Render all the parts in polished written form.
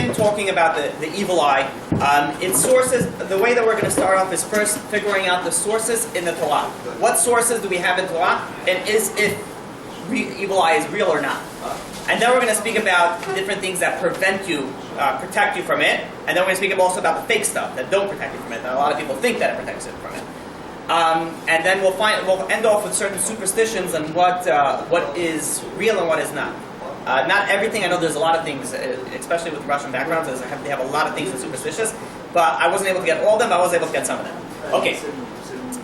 begin talking about the evil eye. Its sources, the way that we're going to start off is first figuring out the sources in the Torah. What sources do we have in Torah? And is it evil eye is real or not? And then we're going to speak about different things that protect you from it. And then we're going to speak also about the fake stuff that don't protect you from it. And a lot of people think that it protects you from it. And then we'll end off with certain superstitions and what is real and what is not. Not everything. I know there's a lot of things, especially with Russian backgrounds. They have a lot of things that are superstitious, but I wasn't able to get all of them. But I was able to get some of them. Okay.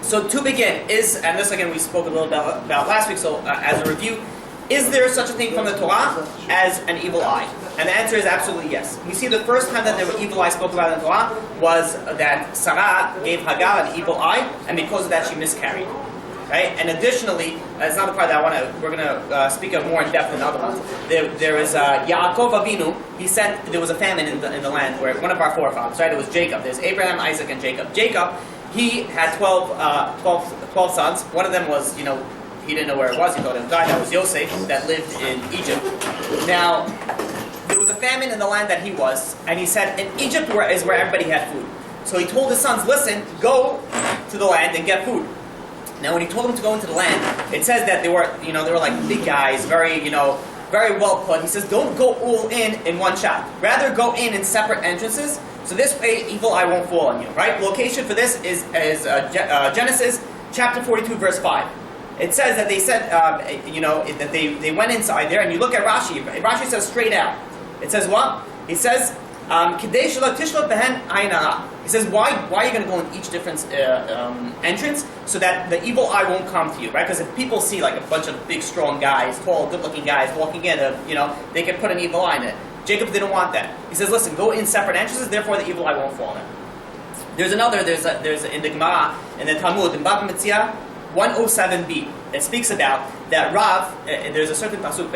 So to begin, and this again we spoke a little about last week. So as a review, is there such a thing from the Torah as an evil eye? And the answer is absolutely yes. You see, the first time that there were evil eye spoke about in the Torah was that Sarah gave Hagar an evil eye, and because of that she miscarried. Right? And additionally, it's not the part that we're going to speak of more in depth than other ones. There is Yaakov Avinu. There was a famine in the land where one of our forefathers, right? It was Jacob. There's Abraham, Isaac, and Jacob. Jacob, he had 12 sons. One of them was, he didn't know where it was. He thought it died. That was Yosef that lived in Egypt. Now, there was a famine in the land that he was, and he said, in Egypt is where everybody had food. So he told his sons, listen, go to the land and get food. Now, when he told them to go into the land, it says that they were like big guys, very well put. He says, don't go all in one shot. Rather, go in separate entrances, so this way evil eye won't fall on you. Right? Location for this is Genesis chapter 42, verse 5. It says that they said, that they went inside there, and you look at Rashi. Rashi says straight out. It says what? He says, he says, why are you going to go in each different entrance so that the evil eye won't come to you, right? Because if people see like a bunch of big, strong guys, tall, good-looking guys walking in, they can put an evil eye in it. Jacob didn't want that. He says, listen, go in separate entrances, therefore the evil eye won't fall in. There's in the Gemara, in the Talmud, in Bava Metzia 107b, it speaks about that Rav, there's a certain pasuk,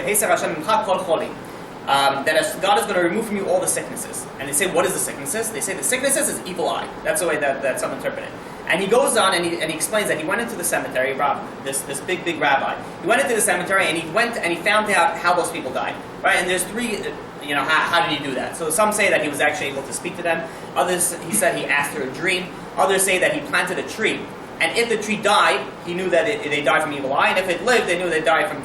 that God is going to remove from you all the sicknesses. And they say, what is the sicknesses? They say the sicknesses is evil eye. That's the way that some interpret it. And he goes on and he explains that he went into the cemetery, this big rabbi. He went into the cemetery and he found out how those people died. Right? And there's three, how did he do that? So some say that he was actually able to speak to them. Others, he said he asked through a dream. Others say that he planted a tree. And if the tree died, he knew that they died from evil eye. And if it lived, they knew they died from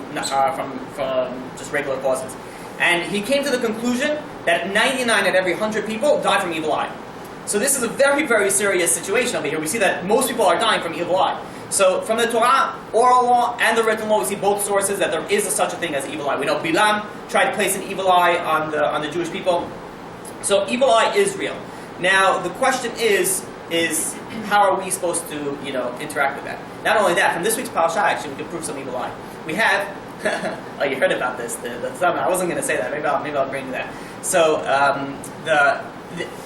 just regular causes. And he came to the conclusion that 99 out of every 100 people die from evil eye. So this is a very, very serious situation over here. We see that most people are dying from evil eye. So from the Torah, oral law, and the written law, we see both sources that there is such a thing as evil eye. We know Bilam tried to place an evil eye on the Jewish people. So evil eye is real. Now the question is how are we supposed to interact with that? Not only that, from this week's Parasha, actually, we can prove some evil eye. We have. Oh, you heard about this. I wasn't going to say that. Maybe I'll bring you that. So the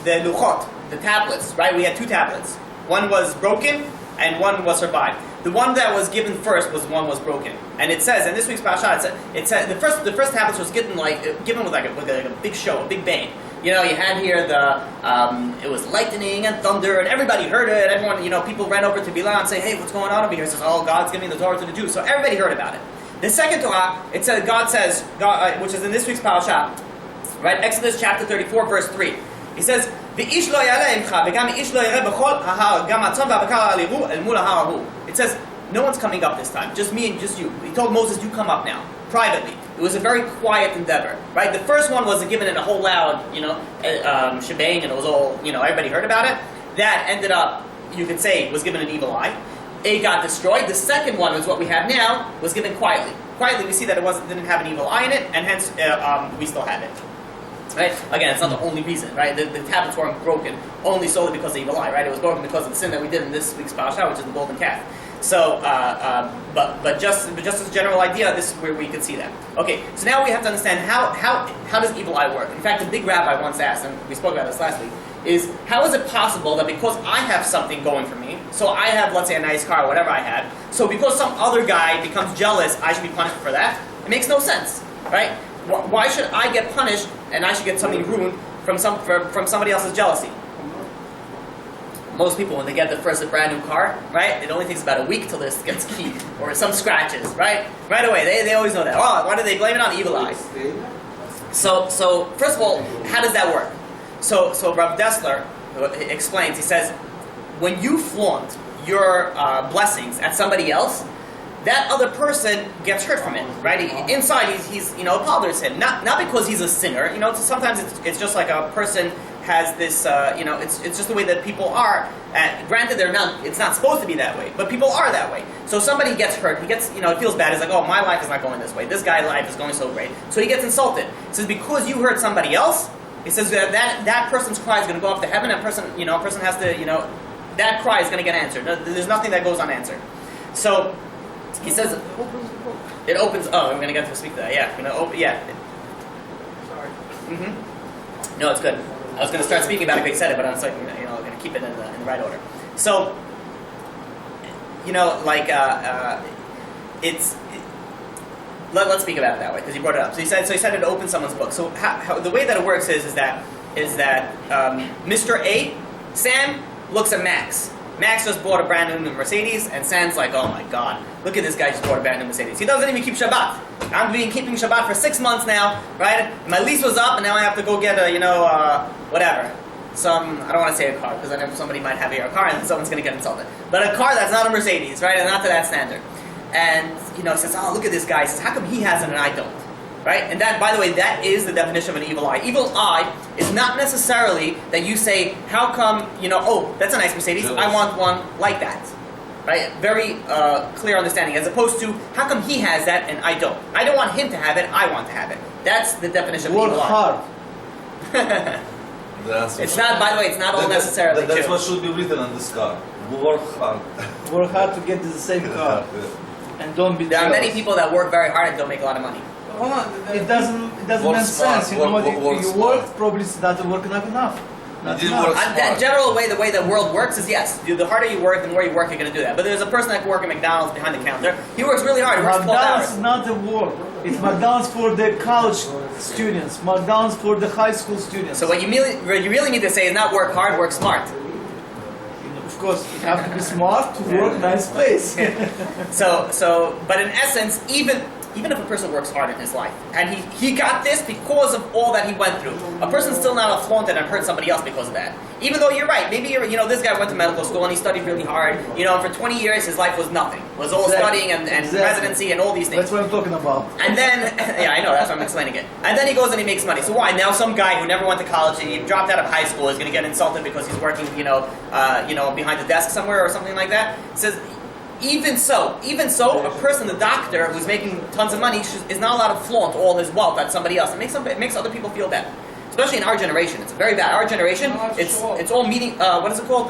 luchot, the tablets, right? We had two tablets. One was broken and one was survived. The one that was given first was broken. And it says in this week's Parasha, it said the first tablets was given with a big show, a big bang. You had here it was lightning and thunder, and everybody heard it. Everyone, people ran over to Bilam and say, "Hey, what's going on over here?" It says, "Oh, God's giving the Torah to the Jews." So everybody heard about it. The second Torah, it says, God says, which is in this week's Parasha, right? Exodus chapter 34, verse 3. He says, it says, no one's coming up this time, just me and just you. He told Moses, you come up now, privately. It was a very quiet endeavor, right? The first one was given in a whole loud, shebang, and it was all, everybody heard about it. That ended up, you could say, was given an evil eye. It got destroyed. The second one is what we have now, was given quietly. Quietly, we see that it didn't have an evil eye in it, and hence we still have it. Right? Again, it's not the only reason, right? The tablets weren't broken only solely because of the evil eye, right? It was broken because of the sin that we did in this week's Parasha, which is the golden calf. So, but just as a general idea, this is where we can see that. Okay, so now we have to understand how does evil eye work? In fact, the big rabbi once asked, and we spoke about this last week, is how is it possible that because I have something going for me, so I have, let's say, a nice car or whatever I have, so because some other guy becomes jealous, I should be punished for that? It makes no sense, right? Why should I get punished and I should get something ruined from somebody else's jealousy? Most people, when they get a brand new car, right, it only takes about a week till this gets keyed or some scratches, right? Right away, they always know that. Oh, why do they blame it on evil eye? So first of all, how does that work? So Rav Dessler explains. He says, when you flaunt your blessings at somebody else, that other person gets hurt from it, right? Inside, he's it bothers him. Not because he's a sinner. Sometimes it's just like a person has this, it's just the way that people are. Granted, it's not supposed to be that way, but people are that way. So somebody gets hurt, he gets, it feels bad. He's like, oh, my life is not going this way. This guy's life is going so great. So he gets insulted. He says, because you hurt somebody else, he says that person's cry is going to go up to heaven. A person has to, that cry is going to get answered. There's nothing that goes unanswered. So he says, it opens. Oh, we're going to get to speak to that. Yeah, Sorry. Mm-hmm. No, it's good. I was going to start speaking about it, but he said it, but I was like, I'm going to keep it in the right order. So, let's speak about it that way because he brought it up. So he said it opens someone's book. So how the way that it works is that Mr. A, Sam looks at Max. Max just bought a brand new Mercedes, and Sam's like, oh my God, look at this guy just bought a brand new Mercedes. He doesn't even keep Shabbat. I've been keeping Shabbat for 6 months now, right? My lease was up, and now I have to go get whatever. I don't want to say a car, because I know somebody might have a car, and someone's going to get insulted. But a car that's not a Mercedes, right, and not to that standard. And, he says, oh, look at this guy. He says, how come he has it and I don't? Right? And that, by the way, that is the definition of an evil eye. Evil eye is not necessarily that you say, how come, oh, that's a nice Mercedes, I want one like that. Right? Very clear understanding. As opposed to, how come he has that and I don't? I don't want him to have it, I want to have it. That's the definition of evil eye. It's not, by the way, it's not all necessarily That's true. what should be written on this car. Work hard. Work hard to get to the same car. And don't be There are jealous. many people that work very hard and don't make a lot of money. Hold on, it doesn't Work make smart, sense. work You smart. work, probably it's not work not enough. Not didn't enough. work That general way, the way the world works is yes. The harder you work, the more you work, you're going to do that. But there's a person that can work at McDonald's behind the counter. He works really hard. He works 12 McDonald's hours. is not a work. It's McDonald's for the college students. McDonald's for the high school students. So what you really need to say is not work hard, work smart. Of course, you have to be smart to work nice place. But in essence, even if a person works hard in his life, and he got this because of all that he went through, a person's still not flaunted and hurt somebody else because of that. Even though you're right, maybe this guy went to medical school and he studied really hard, and for 20 years his life was nothing. Was all studying and residency and all these things. That's what I'm talking about. And then, yeah, I know, that's why I'm explaining it. And then he goes and he makes money. So why? Now some guy who never went to college, he dropped out of high school, is going to get insulted because he's working, behind the desk somewhere or something like that. Says, even so, a person, the doctor who's making tons of money, is not allowed to flaunt all his wealth at somebody else. It makes other people feel bad. Especially in our generation, it's very bad. Our generation, it's all meeting. What is it called?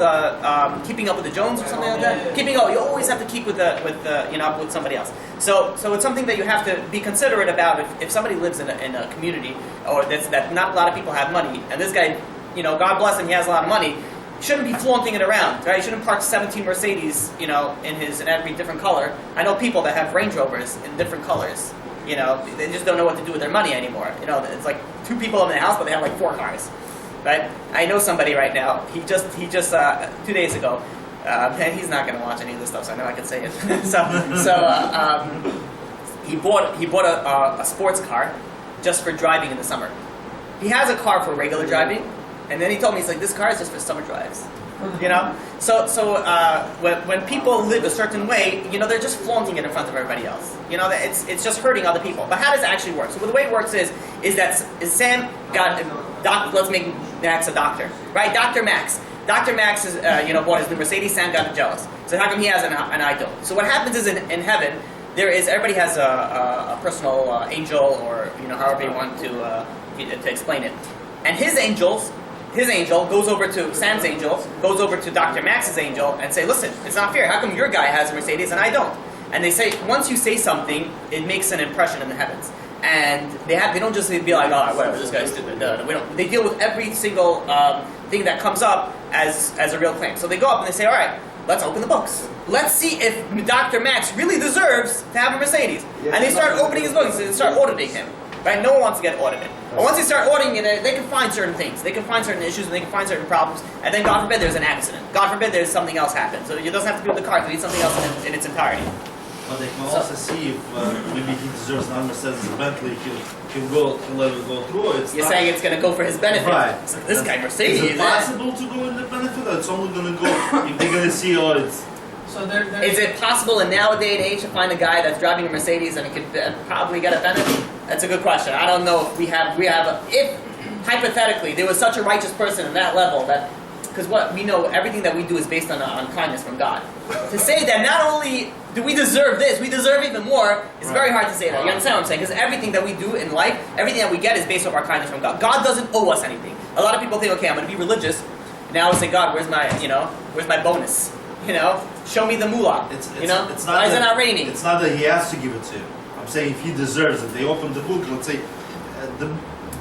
Keeping up with the Jones or something like that. You always have to keep with up with somebody else. So it's something that you have to be considerate about. If somebody lives in a community or that not a lot of people have money, and this guy, God bless him, he has a lot of money. Shouldn't be flaunting it around, right? You shouldn't park 17 Mercedes, in every different color. I know people that have Range Rovers in different colors. They just don't know what to do with their money anymore. It's like 2 people in the house, but they have like 4 cars, right? I know somebody right now. He just 2 days ago, and he's not going to watch any of this stuff, so I know I can say it. He bought a sports car just for driving in the summer. He has a car for regular driving. And then he told me, he's like, this car is just for summer drives. When people live a certain way, they're just flaunting it in front of everybody else. It's just hurting other people. But how does it actually work? So the way it works is that Sam got, let's make Max a doctor, right? Dr. Max. Dr. Max is, bought his new Mercedes. Sam got jealous. So how come he has and I don't? So what happens is in heaven, everybody has a personal angel, or however you want to explain it. And his angel goes over to Sam's angel, goes over to Dr. Max's angel, and say, listen, it's not fair. How come your guy has a Mercedes and I don't? And they say, once you say something, it makes an impression in the heavens. And they don't just be like, oh, whatever, this guy's stupid. No, we don't. They deal with every single thing that comes up as a real claim. So they go up and they say, all right, let's open the books. Let's see if Dr. Max really deserves to have a Mercedes. And they start opening his books and they start auditing him. Right? No one wants to get audited. But once they start auditing it, they can find certain things. They can find certain issues and they can find certain problems. And then, God forbid, there's an accident. God forbid, there's something else happens. So it doesn't have to be with the car. It could be something else in its entirety. But they can also see if maybe he deserves an Mercedes Bentley, he'll let it go through. You're saying it's going to go for his benefit. Right. So this guy Mercedes. Is it possible to go in the benefit, or it's only going to go if they're going to see, it's... So there Is it possible in nowadays age to find a guy that's driving a Mercedes and he could probably get a benefit? That's a good question. I don't know if if hypothetically there was such a righteous person in that level that, because what we know, everything that we do is based on kindness from God. To say that not only do we deserve this, we deserve even more, it's very hard to say that. You understand what I'm saying? Because everything that we do in life, everything that we get is based off our kindness from God. God doesn't owe us anything. A lot of people think, okay, I'm going to be religious. Now I say, God, where's my bonus? Show me the moolah. It's Why not is it not raining? It's not that he has to give it to you. I'm saying if he deserves it, they open the book, let's say,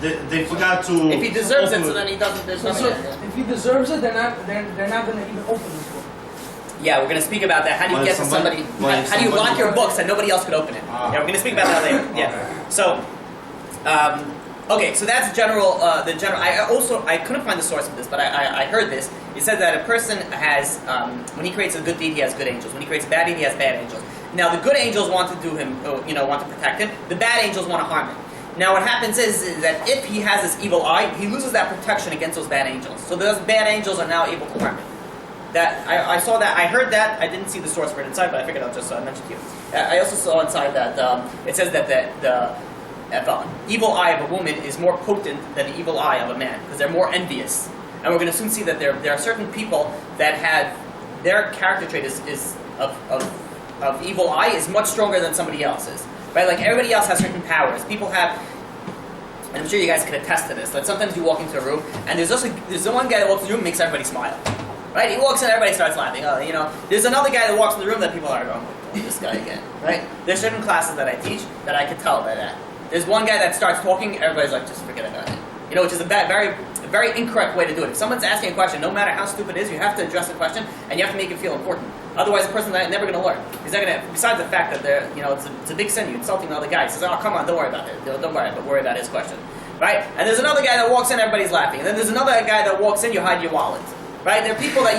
they forgot to... If he deserves it, open so then he doesn't, there's nothing there. if he deserves it, they're not going to even open this book. Yeah, we're going to speak about that. How do you Why get to somebody- somebody? why How do you somebody- lock your books and nobody else could open it? Yeah, we're going to speak about that later. Yeah. So, okay, so that's general. I couldn't find the source of this, but I heard this. It said that a person has, when he creates a good deed, he has good angels. When he creates a bad deed, he has bad angels. Now, the good angels want to do him, want to protect him. The bad angels want to harm him. Now, what happens is that if he has this evil eye, he loses that protection against those bad angels. So those bad angels are now able to harm him. That I saw that, I heard that. I didn't see the source for it inside, but I figured I'll just mention to you. I also saw inside that it says that the evil eye of a woman is more potent than the evil eye of a man because they're more envious. And we're going to soon see that there are certain people that have their character trait is of evil eye is much stronger than somebody else's. Right? Like everybody else has certain powers. People have, and I'm sure you guys can attest to this, that sometimes you walk into a room and there's the one guy that walks in the room and makes everybody smile. Right? He walks in and everybody starts laughing. There's another guy that walks in the room that people are going, oh, this guy again. Right? There's certain classes that I teach that I can tell by that. There's one guy that starts talking, everybody's like, just forget about it. Which is a very, very incorrect way to do it. If someone's asking a question, no matter how stupid it is, you have to address the question and you have to make it feel important. Otherwise, the person's never going to learn. He's not going to. Besides the fact that it's a big sin. You're insulting another guy. He says, "Oh, come on, don't worry about it. Don't worry about his question." Right? And there's another guy that walks in, everybody's laughing. And then there's another guy that walks in, you hide your wallet. Right? There are people that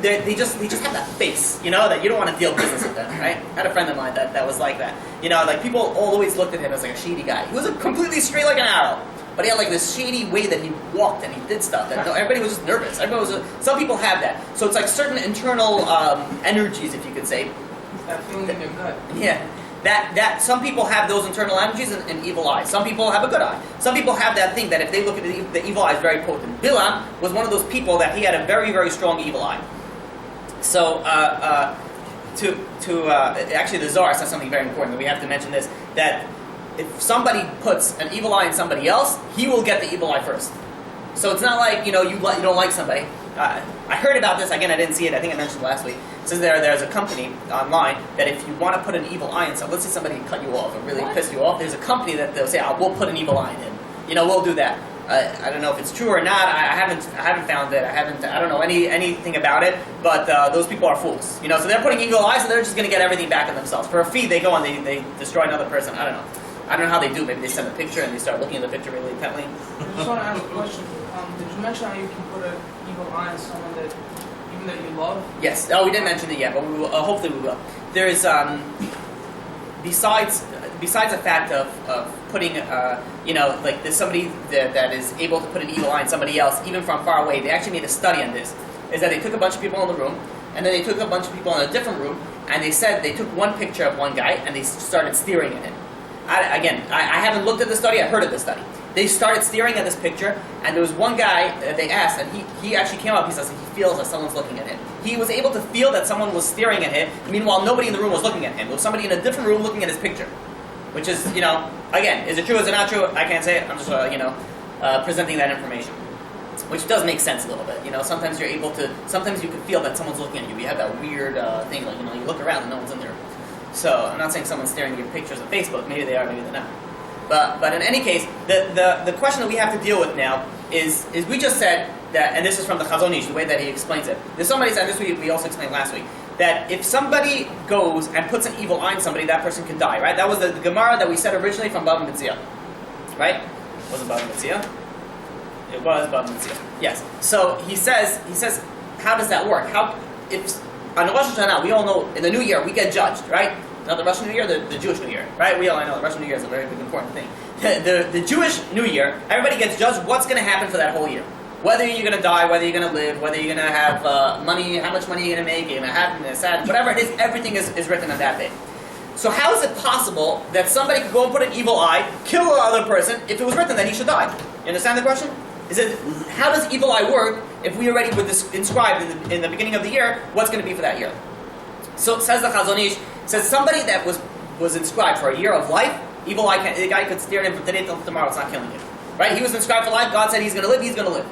that they just have that face, that you don't want to deal business with them, right? I had a friend of mine that was like that. Like people always looked at him as like a shady guy. He was completely straight like an arrow. But he had like this shady way that he walked and he did stuff. That everybody was just nervous. Some people have that. So it's like certain internal energies, if you could say. It's that feeling in your gut. Yeah. That some people have those internal energies and evil eyes. Some people have a good eye. Some people have that thing that if they look at the evil eye is very potent. Bilam was one of those people that he had a very, very strong evil eye. So actually the Zohar says something very important. We have to mention this, that if somebody puts an evil eye in somebody else, he will get the evil eye first. So it's not like you don't like somebody. I heard about this again. I didn't see it. I think I mentioned last week. It says there's a company online that if you want to put an evil eye in someone, let's say somebody cut you off or really pissed you off, there's a company that they'll say, "Oh, we'll put an evil eye in him." We'll do that. I don't know if it's true or not. I haven't found it. I don't know anything about it. But those people are fools. So they're putting evil eyes, and they're just going to get everything back on themselves. For a fee, they go and they destroy another person. I don't know. I don't know how they do. Maybe they send a picture and they start looking at the picture really intently. I just want to ask a question. Did you mention how you can put an evil eye on someone that you love? Yes. Oh, we didn't mention it yet, but we will, hopefully we will. There is besides the fact of putting like there's somebody that is able to put an evil eye on somebody else even from far away. They actually made a study on this. Is that they took a bunch of people in the room and then they took a bunch of people in a different room and they said they took one picture of one guy and they started staring at him. I haven't looked at the study. I heard of the study. They started staring at this picture, and there was one guy that they asked, and he actually came up. He says he feels that someone's looking at him. He was able to feel that someone was staring at him. Meanwhile, nobody in the room was looking at him. There was somebody in a different room looking at his picture, which is, again, is it true? Is it not true? I can't say it. I'm just, presenting that information, which does make sense a little bit. Sometimes you're able to. Sometimes you can feel that someone's looking at you. You have that weird thing, like you look around and no one's in there. So I'm not saying someone's staring at your pictures on Facebook. Maybe they are, maybe they're not. But in any case, the question that we have to deal with now is we just said that, and this is from the Chazon Ish, the way that he explains it. There's somebody said this week, we also explained last week, that if somebody goes and puts an evil eye on somebody, that person can die, right? That was the Gemara that we said originally from Bava Metzia, right? Was it Bava Metzia? It was Bava Metzia. Yes. So he says, how does that work? If on Rosh Hashanah, we all know in the New Year we get judged, right? Not the Russian New Year, the Jewish New Year, right? We all know the Russian New Year is a very big important thing. The Jewish New Year, everybody gets judged what's going to happen for that whole year. Whether you're going to die, whether you're going to live, whether you're going to have money, how much money you're going to make, you're going to have happiness, sad, whatever it is, everything is written on that day. So how is it possible that somebody could go and put an evil eye, kill another person, if it was written that he should die? You understand the question? Is it, how does evil eye work if we already were inscribed in the beginning of the year what's going to be for that year? So it says the Chazon Ish, says somebody that was inscribed for a year of life, evil eye, the guy could stare at him from today till tomorrow, it's not killing him. Right? He was inscribed for life, God said he's going to live, he's going to live.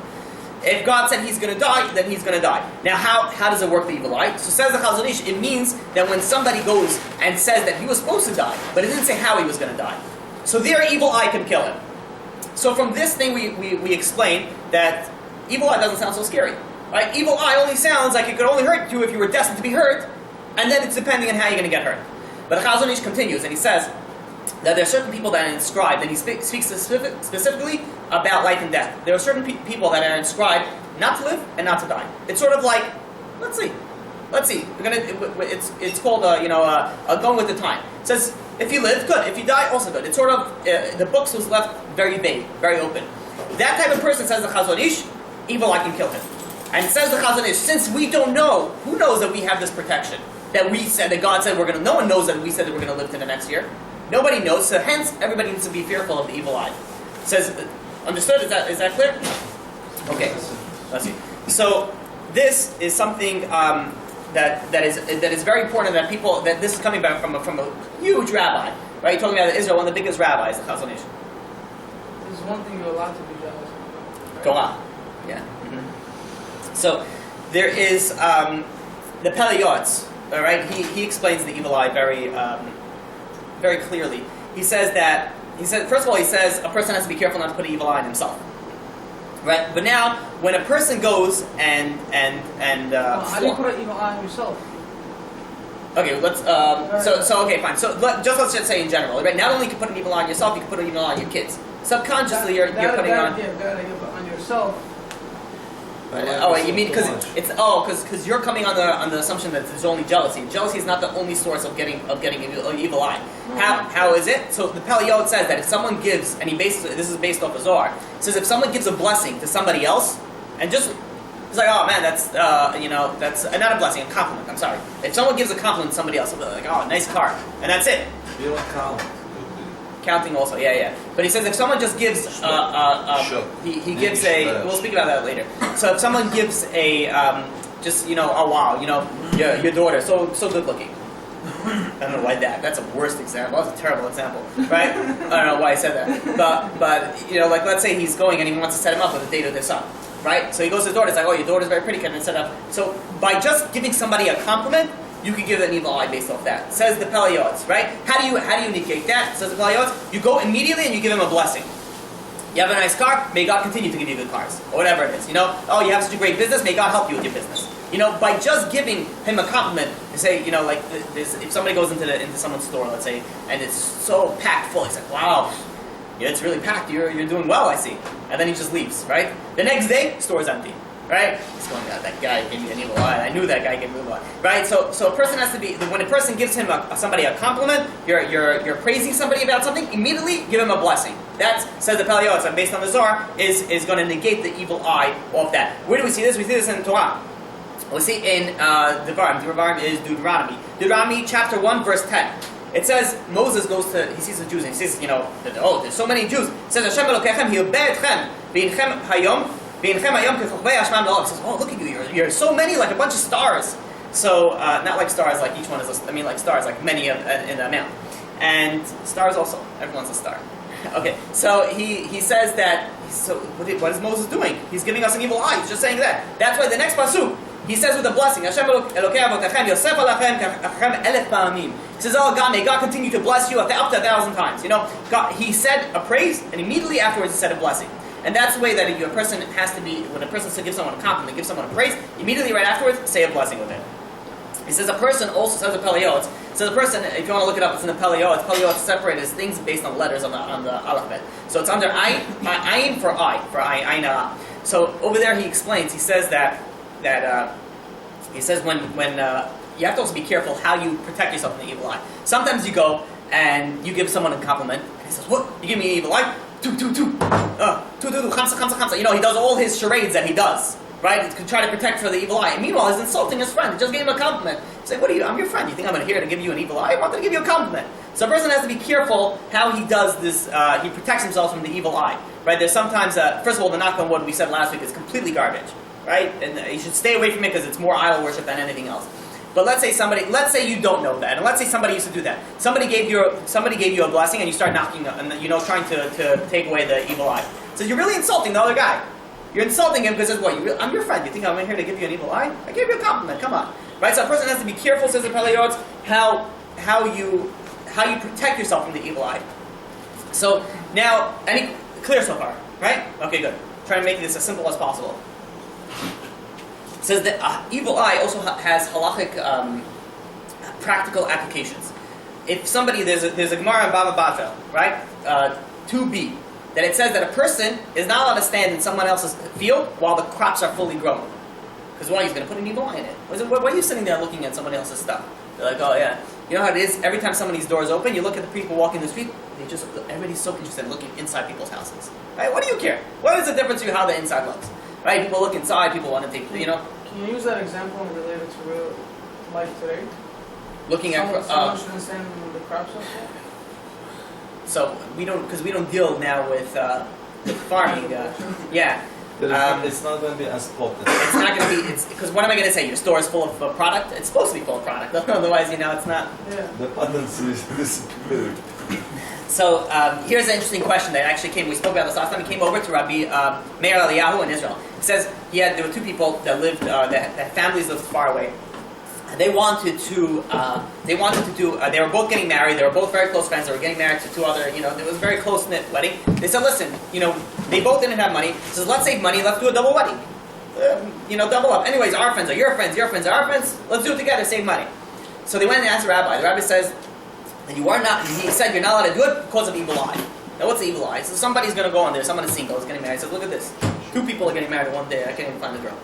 If God said he's going to die, then he's going to die. Now, how does it work, the evil eye? So says the Chazon Ish, it means that when somebody goes and says that he was supposed to die, but it didn't say how he was going to die. So their evil eye can kill him. So from this thing, we explain that evil eye doesn't sound so scary. Right? Evil eye only sounds like it could only hurt you if you were destined to be hurt, and then it's depending on how you're going to get hurt. But the Chazon Ish continues, and he says that there are certain people that are inscribed, and he speaks specifically about life and death. There are certain people that are inscribed not to live and not to die. It's sort of like, let's see. It's called going with the time. It says if you live, good. If you die, also good. It's sort of the books was left very vague, very open. That type of person, says the Chazon Ish, evil eye can kill him. And it says the Chazon Ish, since we don't know, who knows that we have this protection? That we said, that God said we're going to, no one knows that we said that we're going to live to the next year. Nobody knows, so hence everybody needs to be fearful of the evil eye. It says, understood? Is that clear? Okay, let's see. So this is something that is very important, that people, that this is coming back from a huge rabbi, right? You're talking about Israel, one of the biggest rabbis, the Chazon Ish. There's one thing you're allowed to be jealous of. Right? Torah. Yeah. Mm-hmm. So there is the Peliyot, all right? He explains the evil eye very clearly. He says, first of all, he says a person has to be careful not to put an evil eye on himself. Right? But now, when a person goes and how do you put an evil eye on yourself? okay, let's okay, fine. So let's just say in general, right? Not only can you put an evil eye on yourself, you can put an evil eye on your kids. Subconsciously, you're putting on. Yeah, that idea, but on yourself. You mean because you're coming on the assumption that there's only jealousy. Jealousy is not the only source of getting an evil eye. How is it? So the Peliyot says that if someone gives, and this is based off of Zohar, says if someone gives a blessing to somebody else, and just it's like, oh man, that's not a blessing, a compliment. I'm sorry. If someone gives a compliment to somebody else, they'll be like, oh, nice car, and that's it. You don't count. Counting also, yeah. But he says if someone just gives, he gives a. We'll speak about that later. So if someone gives a, oh wow, your daughter so good looking. I don't know why that's a worst example. That's a terrible example, right? I don't know why I said that. But like let's say he's going and he wants to set him up with a date of their son, right? So he goes to his daughter. It's like, oh, your daughter's very pretty. Can I set up? So by just giving somebody a compliment, you could give an evil eye based off that. Says the Peliyot, right? How do you negate that? Says the Peliyot, you go immediately and you give him a blessing. You have a nice car, may God continue to give you good cars, or whatever it is. Oh, you have such a great business, may God help you with your business. By just giving him a compliment, to say, if somebody goes into someone's store, let's say, and it's so packed full, he's like, wow, yeah, it's really packed. You're doing well, I see. And then he just leaves, right? The next day, store's empty. Right? He's going, that guy gave me an evil eye. I knew that guy gave me an evil eye. Right? So a person has to be, when a person gives him somebody a compliment, you're praising somebody about something, immediately give him a blessing. That, says the Peliyot, based on the Zohar, is going to negate the evil eye of that. Where do we see this? We see this in the Torah. We see in Devarim. Devarim is Deuteronomy. Deuteronomy chapter 1, verse 10. It says, Moses he sees the Jews, and he says, there's so many Jews. It says, Hashem Elokechem hiobeh etchem v'inechem hayom. He says, oh, look at you, you're so many, like a bunch of stars. So, not like stars, like each one is like stars, like many in the amount. And stars also, everyone's a star. Okay, so he says that, so what is Moses doing? He's giving us an evil eye, he's just saying that. That's why the next pasuk, he says with a blessing, Hashem Elokei avotechem yosef alachem kachem elef pa'amim. He says, oh God, may God continue to bless you up to 1,000 times. God, he said a praise, and immediately afterwards he said a blessing. And that's the way that a person has to be, when a person gives someone a compliment, gives someone a praise, immediately right afterwards, say a blessing with it. He says a person also, says the Peliyot, so the person, if you want to look it up, it's in the Peliyot. Peliyot separated as things based on letters on the alphabet. So it's under Ayin for I, Ayin. So over there he explains, he says that He says when you have to also be careful how you protect yourself from the evil eye. Sometimes you go and you give someone a compliment, and he says, "What? You give me an evil eye? Two, chamsa. You know, he does all his charades that he does, right? To try to protect for the evil eye. And meanwhile, he's insulting his friend. He just gave him a compliment. He's like, "What are you? I'm your friend. You think I'm here to give you an evil eye? I wanted to give you a compliment." So a person has to be careful how he does this. He protects himself from the evil eye, right? There's sometimes, first of all, the knock on wood we said last week is completely garbage, right? And you should stay away from it because it's more idol worship than anything else. But let's say you don't know that, and let's say somebody used to do that. Somebody gave you a blessing, and you start knocking, and trying to take away the evil eye. So you're really insulting the other guy. You're insulting him because I'm your friend. You think I'm in here to give you an evil eye? I gave you a compliment. Come on, right? So a person has to be careful, says the Peleiotes, how you protect yourself from the evil eye. So now, clear so far, right? Okay, good. Try to make this as simple as possible. It says that evil eye also has halachic practical applications. If somebody, there's a Gemara in Bava Batra, right? 2b, that it says that a person is not allowed to stand in someone else's field while the crops are fully grown. Because why? He's going to put an evil eye in it. Why are you sitting there looking at someone else's stuff? They're like, oh yeah. You know how it is? Every time somebody's doors open, you look at the people walking the street, everybody's so interested in looking inside people's houses. Right? What do you care? What is the difference to how the inside looks? Right? People look inside, people want to take, Can you use that example and relate it to real life today? Looking someone shouldn't stand in the crops up there? So we don't deal now with farming. Yeah. It's not going to be as potent. It's not going to be. It's because what am I going to say? Your store is full of product. It's supposed to be full of product. Otherwise, it's not. Yeah. The potency is disappeared. So here's an interesting question that actually came. We spoke about this last time. It came over to Rabbi Meir Eliyahu in Israel. It says there were two people that lived. That families lived far away. And they wanted to do. They were both getting married. They were both very close friends. They were getting married to two other. It was a very close knit wedding. They said, listen, they both didn't have money. He says, let's save money. Let's do a double wedding. Double up. Anyways, our friends are your friends. Your friends are our friends. Let's do it together. Save money. So they went and asked the rabbi. The rabbi says that you are not. He said you're not allowed to do it because of evil eye. Now, what's the evil eye? So somebody's going to go on there. Someone is single. Is getting married. He says, look at this. Two people are getting married in one day. I can't even find the girl.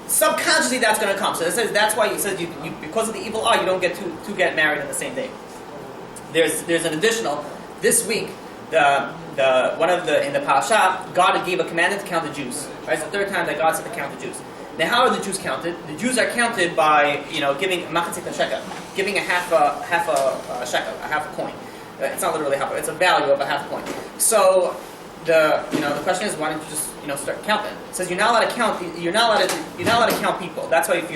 Subconsciously that's going to come. So it says that's why he says you because of the evil eye you don't get to get married on the same day. There's an additional this week in the Parasha God gave a commandment to count the Jews. Right, it's the third time that God said to count the Jews. Now how are the Jews counted? The Jews are counted by giving machatzit shekel, giving a half a shekel, a half a coin. It's not literally half. It's a value of a half a coin. So the question is why don't you just start counting? It says you're not allowed to count. You're not allowed to count people. That's why if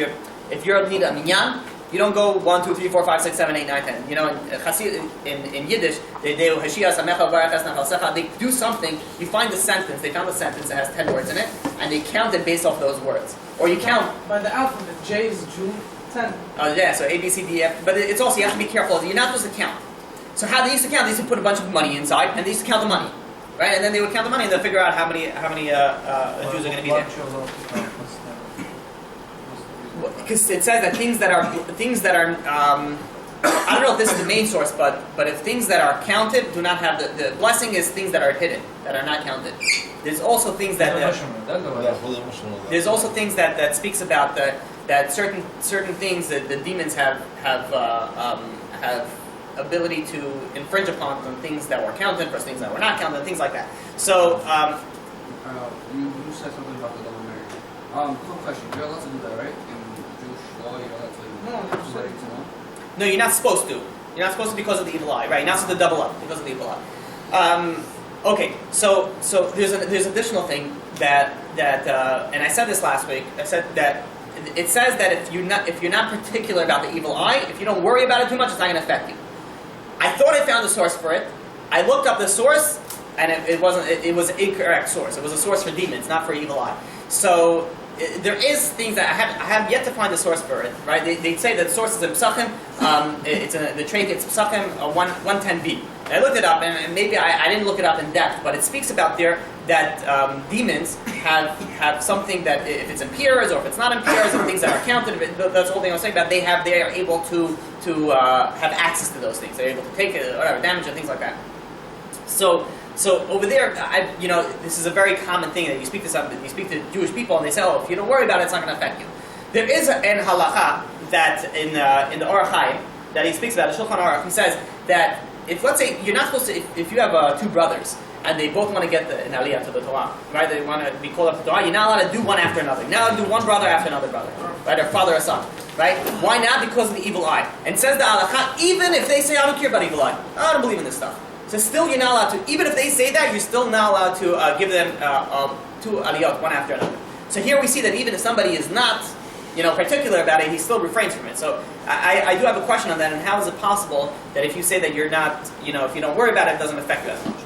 you're need a minyan, you don't go 1, 2, 3, 4, 5, 6, 7, 8, 9, 10. In Yiddish, they do something. You find the sentence. They found a sentence that has 10 words in it, and they count it based off those words. Or you count by the alphabet. J is Jew. 10. Oh yeah, so A, B, C, D, F. But it's also you have to be careful. You're not supposed to count. So how they used to count? They used to put a bunch of money inside, and they used to count the money. Right, and then they would count the money and they'll figure out how many Jews are going to be there. Because it says that things that are I don't know if this is the main source, but if things that are counted do not have the blessing is things that are hidden, that are not counted. There's also things that speaks about that certain things that the demons have ability to infringe upon from things that were counted versus things that were not counted, things like that. So, you said something about the double marriage. Quick question. You're allowed to do that, right? In Jewish law, you're allowed to do that. No, you're not supposed to. You're not supposed to because of the evil eye, right? You're not supposed to double up because of the evil eye. Okay, so there's additional thing that and I said this last week. I said that it says that if you're not particular about the evil eye, if you don't worry about it too much, it's not going to affect you. I thought I found the source for it. I looked up the source, and it wasn't. It was an incorrect source. It was a source for demons, not for evil eye. So there is things that I have yet to find the source for it. Right? They say that the source is in Psachim. The trait it's Psachim 110b. And I looked it up, and maybe I didn't look it up in depth, but it speaks about there that demons have something that if it's impures or if it's not impures and things that are counted. That's the whole thing I was saying about. They are able to have access to those things. They're able to take it, whatever, damage and things like that. So over there, this is a very common thing that you speak to Jewish people and they say, oh, if you don't worry about it, it's not going to affect you. There is an halacha that in the Orach Chaim that he speaks about, the Shulchan Aruch, he says that if, let's say, you're not supposed to, if you have two brothers, and they both want to get an aliyah to the Torah, right? They want to be called up to the Torah. You're not allowed to do one after another. You're not allowed to do one brother after another brother, right? Or father or son, right? Why not? Because of the evil eye. And says the halacha, even if they say, I don't care about evil eye, I don't believe in this stuff. So still you're not allowed to, even if they say that, you're still not allowed to give them two aliyot, one after another. So here we see that even if somebody is not, particular about it, he still refrains from it. So I do have a question on that, and how is it possible that if you say that you're not, if you don't worry about it, it doesn't affect you as much?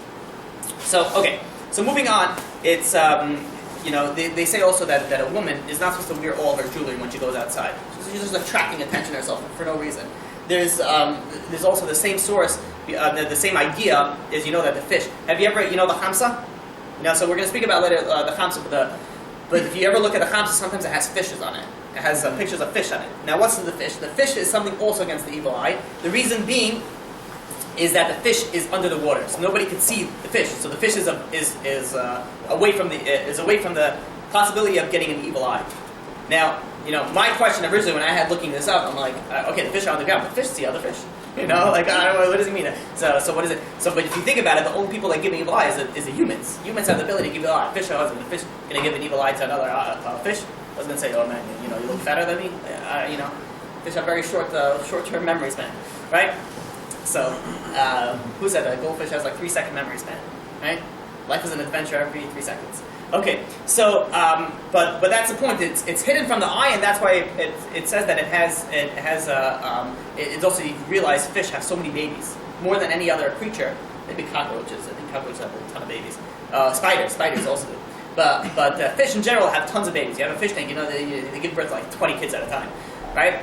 So, okay. So moving on, it's, they say also that a woman is not supposed to wear all of her jewelry when she goes outside. She's just attracting attention to herself for no reason. There's also the same source, the same idea is, that the fish. Have you ever, the chamsa? So we're going to speak about later the chamsa, but if you ever look at the chamsa, sometimes it has fishes on it. It has pictures of fish on it. Now, what's in the fish? The fish is something also against the evil eye. The reason being is that the fish is under the water, so nobody can see the fish. So the fish is away from the possibility of getting an evil eye. Now, my question originally when I had looking this up, I'm like, okay, the fish are on the ground, but fish see other fish. I don't know, what does it mean? So what is it? So, but if you think about it, the only people that give an evil eye is the humans. Humans have the ability to give an evil eye. Fish are the fish going to give an evil eye to another fish. I was going to say, oh man, you look fatter than me. Fish have very short-term memory span, right? So, who said that? Goldfish has like 3-second memory span, right? Life is an adventure every 3 seconds. Okay, so, but that's the point. It's hidden from the eye, and that's why it says that it's also, you realize fish have so many babies, more than any other creature. Maybe cockroaches. I think cockroaches have a ton of babies. Spiders also do. But fish in general have tons of babies. You have a fish tank, they give birth to like 20 kids at a time, right?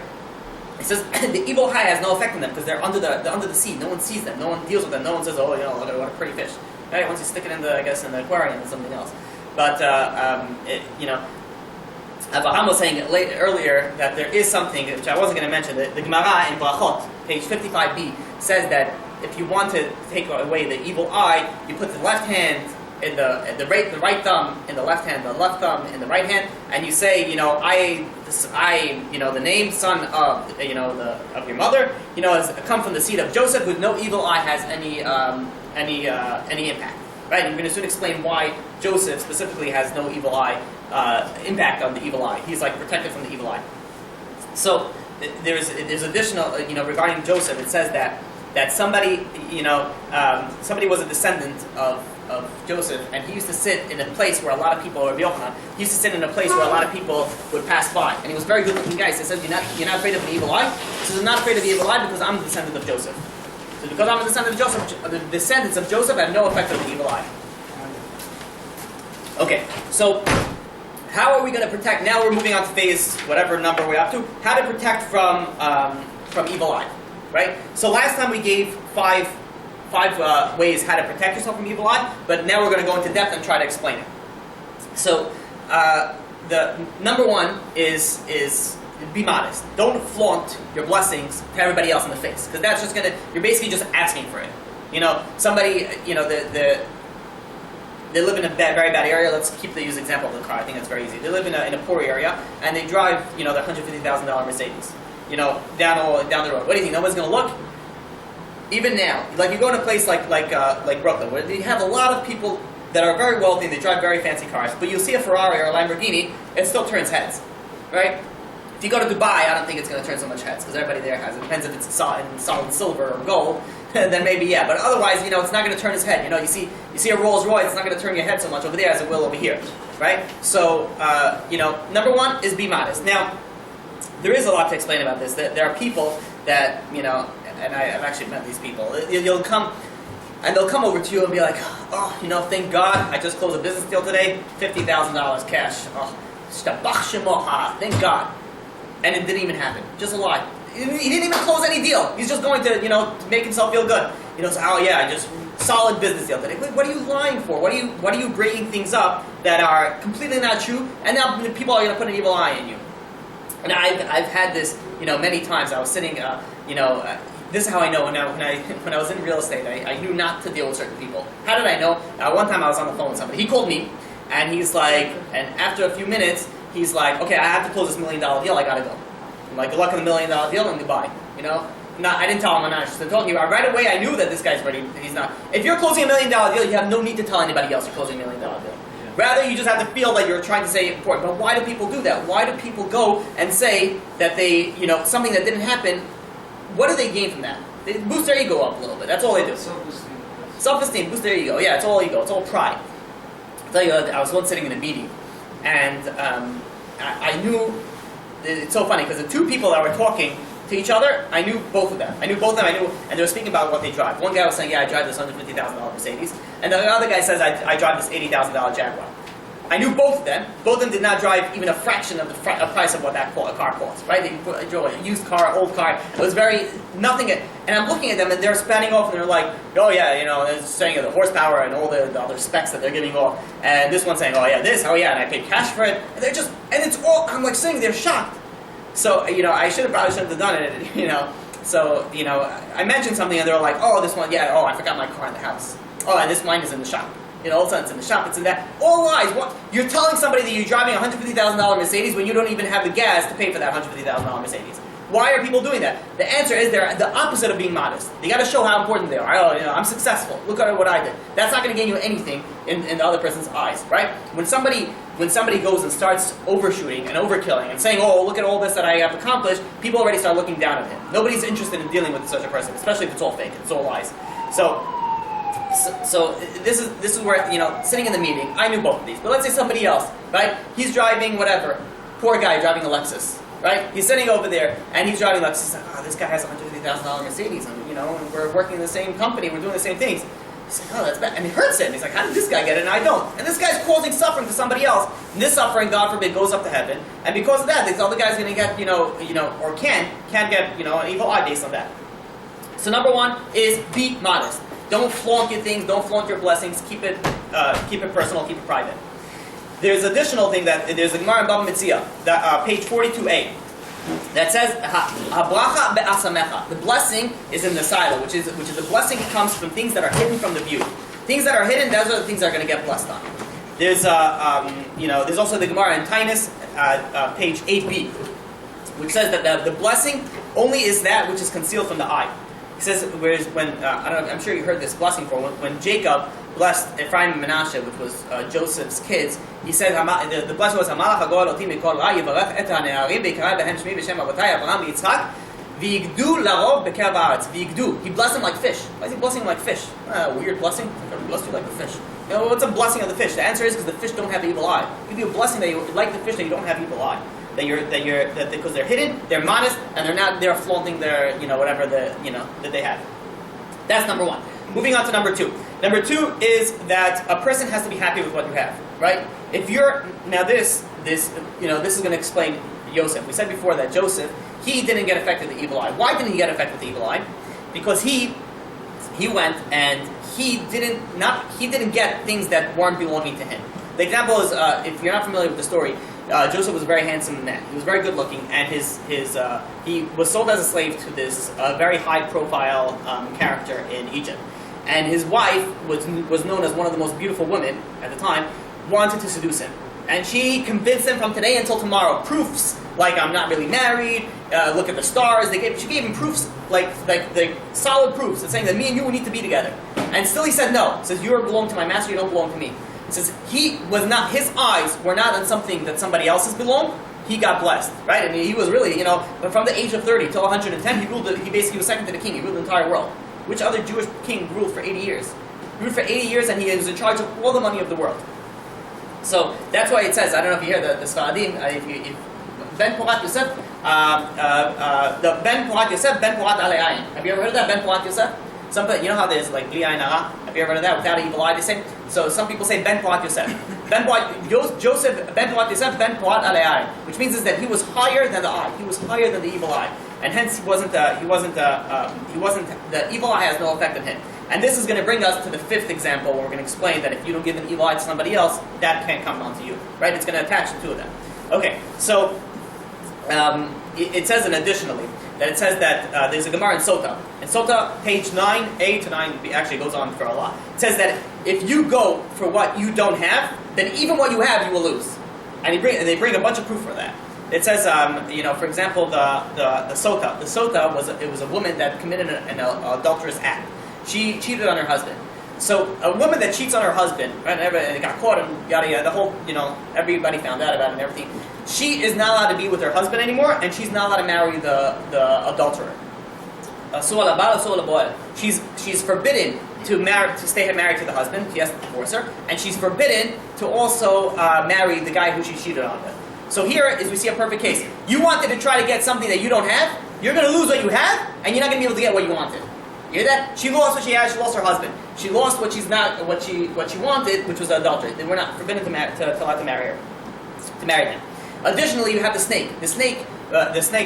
It says the evil eye has no effect on them because they're under the sea. No one sees them. No one deals with them. No one says, oh, what a pretty fish. Right? Once you stick it in the aquarium, it's something else. But Avraham was saying earlier that there is something which I wasn't going to mention. The Gemara in Brachot, page 55b, says that if you want to take away the evil eye, you put the left hand in the right thumb in the left hand, the left thumb in the right hand, and you say, the name son of of your mother, has come from the seed of Joseph, with no evil eye has any impact. Right? And we're going to soon explain why Joseph specifically has no evil eye impact on the evil eye. He's like protected from the evil eye. So there's additional, regarding Joseph. It says that somebody, somebody was a descendant of Joseph, and he used to sit in a place where a lot of people, Rabbi Yochanan, he used to sit in a place where a lot of people would pass by. And he was a very good-looking guy. So he said, you're not afraid of an evil eye? He says, I'm not afraid of the evil eye because I'm the descendant of Joseph. So because I'm a descendant of Joseph, the descendants of Joseph have no effect on the evil eye. Okay, so how are we going to protect? Now we're moving on to phase, whatever number we're up to. How to protect from evil eye, right? So last time we gave five ways how to protect yourself from evil eye, but now we're going to go into depth and try to explain it. So the number one is be modest. Don't flaunt your blessings to everybody else in the face, because that's just you're basically just asking for it. Somebody, they live in a very bad area. Let's use the example of the car. I think that's very easy. They live in a poor area, and they drive, the $150,000 Mercedes, down the road. What do you think? Nobody's going to look? Even now, like you go in a place like Brooklyn, where you have a lot of people that are very wealthy, and they drive very fancy cars, but you'll see a Ferrari or a Lamborghini, it still turns heads, right? If you go to Dubai, I don't think it's going to turn so much heads, because everybody there has it. Depends if it's solid silver or gold, then maybe yeah. But otherwise, it's not going to turn his head. You see a Rolls Royce, it's not going to turn your head so much over there as it will over here, right? So, number one is be modest. Now, there is a lot to explain about this. There are people that, and I've actually met these people. They'll come over to you and be like, oh, thank God, I just closed a business deal today, $50,000 cash. Oh, shtabach shemocha, thank God. And it didn't even happen. Just a lie. He didn't even close any deal. He's just going to, make himself feel good. So, oh yeah, I just solid business deal today. Wait, what are you lying for? What are you bringing things up that are completely not true? And now people are going to put an evil eye in you. And I've had this, many times. I was sitting, this is how I know. When I was in real estate, I knew not to deal with certain people. How did I know? One time I was on the phone with somebody. He called me, and he's like, and after a few minutes, he's like, okay, I have to close this $1 million deal. I gotta go. I'm like, good luck on the $1 million deal and goodbye. You know. I didn't tell him I'm not interested. I told you right away. I knew that this guy's ready. He's not. If you're closing $1 million deal, you have no need to tell anybody else you're closing $1 million deal. Rather, you just have to feel that you're trying to say important. But why do people do that? Why do people go and say that they, something that didn't happen? What do they gain from that? They boost their ego up a little bit. That's all they do. Self-esteem, boost their ego. Yeah, it's all ego. It's all pride. I'll tell you, I was once sitting in a meeting, and I knew. It's so funny because the two people that were talking to each other, I knew both of them. And they were speaking about what they drive. One guy was saying, yeah, I drive this $150,000 Mercedes. And the other guy says, I drive this $80,000 Jaguar. I knew both of them. Both of them did not drive even a fraction of the price of what that car costs, right? They drove a used car, old car. It was nothing. And I'm looking at them and they're spanning off and they're like, oh yeah, they're saying the horsepower and all the other specs that they're giving off. And this one's saying, oh yeah, and I paid cash for it. And it's all, I'm like saying they're shocked. So, I probably shouldn't have done it, So, I mentioned something and they're like, oh, this one, yeah, I forgot my car in the house. Oh, and this mine is in the shop. All of a sudden it's in the shop, it's in that. All lies. What? You're telling somebody that you're driving a $150,000 Mercedes when you don't even have the gas to pay for that $150,000 Mercedes. Why are people doing that? The answer is they're the opposite of being modest. They got to show how important they are. I'm successful. Look at what I did. That's not going to gain you anything in the other person's eyes, right? When somebody goes and starts overshooting and overkilling and saying, oh, look at all this that I have accomplished, people already start looking down at him. Nobody's interested in dealing with such a person, especially if it's all fake, it's all lies. So this is where, sitting in the meeting, I knew both of these. But let's say somebody else, right? He's driving whatever. Poor guy driving a Lexus. Right? He's sitting over there, and he's driving Lexus. He's like, this guy has a $150,000 Mercedes, and we're working in the same company, we're doing the same things. He's like, oh, that's bad. And it hurts him. He's like, how did this guy get it and I don't? And this guy's causing suffering to somebody else. And this suffering, God forbid, goes up to heaven. And because of that, this other guy's going to get, or can get, an evil eye based on that. So number one is be modest. Don't flaunt your things. Don't flaunt your blessings. Keep it personal. Keep it private. There's additional thing there's a Gemara in Baba Metzia, page 42a, that says habracha be'asamecha. The blessing is in the silo, which is the blessing comes from things that are hidden from the view. Things that are hidden, those are the things that are going to get blessed on. There's there's also the Gemara in Tainus, page 8b, which says that the blessing only is that which is concealed from the eye. He says, whereas when I'm sure you heard this blessing before, when Jacob blessed Ephraim and Menashe, which was Joseph's kids, he said the blessing was Hamalach Hagol Oti Mikol Ra Yivarech Et HaNe'arim V'Yikra Behem Shmi B'Shem Avotai Avraham V'Yitzchak V'Yigdu Larov B'Kerav Haaretz. V'Yigdu. He blessed him like fish. Why is he blessing him like fish? Weird blessing. I blessed you like a fish. What's a blessing of the fish? The answer is because the fish don't have evil eye. Give you a blessing that you like the fish that you don't have evil eye. That because they're hidden, they're modest, and they're flaunting their whatever that they have. That's number one. Moving on to number two. Number two is that a person has to be happy with what you have, right? If you're this is going to explain Yosef. We said before that Joseph, he didn't get affected with the evil eye. Why didn't he get affected with the evil eye? Because he went and he didn't get things that weren't belonging to him. The example is, if you're not familiar with the story, Joseph was a very handsome man. He was very good looking, and he was sold as a slave to this very high profile character in Egypt. And his wife was known as one of the most beautiful women at the time, wanted to seduce him. And she convinced him from today until tomorrow, proofs like I'm not really married, look at the stars. She gave him proofs, like solid proofs, saying that me and you need to be together. And still he said no. He says, you belong to my master, you don't belong to me. He says his eyes were not on something that somebody else's belonged. He got blessed, right? I mean, he was really, but from the age of 30 till 110, he basically was second to the king. He ruled the entire world. Which other Jewish king ruled for 80 years? He ruled for 80 years and he was in charge of all the money of the world. So that's why it says, I don't know if you hear the Sfaradim, if Ben Porat Yosef, the Ben Porat Yosef, Ben Porat Alei Ayin. Have you ever heard of that, Ben Porat Yosef? You know how there's like Bli Ayin Hara? Have you ever heard of that? Without an evil eye, they say? So some people say Ben Porat Yosef. Joseph, Ben Porat Yosef, Ben Porat Alei Ayin. Which means is that he was higher than the eye. He was higher than the evil eye. And hence the evil eye has no effect on him. And this is going to bring us to the fifth example where we're going to explain that if you don't give an evil eye to somebody else, that can't come onto you, right? It's going to attach the two of them. Okay, so it says, and additionally, that it says that there's a Gemara in Sota. In Sota, page 9a to 9b, actually goes on for a lot. It says that if you go for what you don't have, then even what you have, you will lose. And they bring a bunch of proof for that. It says, for example, the sota. The sota was a woman that committed an adulterous act. She cheated on her husband. So a woman that cheats on her husband, right, and got caught and yada yada, the whole, everybody found out about it and everything. She is not allowed to be with her husband anymore, and she's not allowed to marry the adulterer. She's forbidden to stay married to the husband. She has to divorce her, and she's forbidden to also marry the guy who she cheated on with. So here is we see a perfect case. You wanted to try to get something that you don't have. You're going to lose what you have, and you're not going to be able to get what you wanted. You hear that? She lost what she had. She lost her husband. She lost what she wanted, which was adultery. They were not forbidden to allow to marry her, to marry them. Additionally, you have the snake. The snake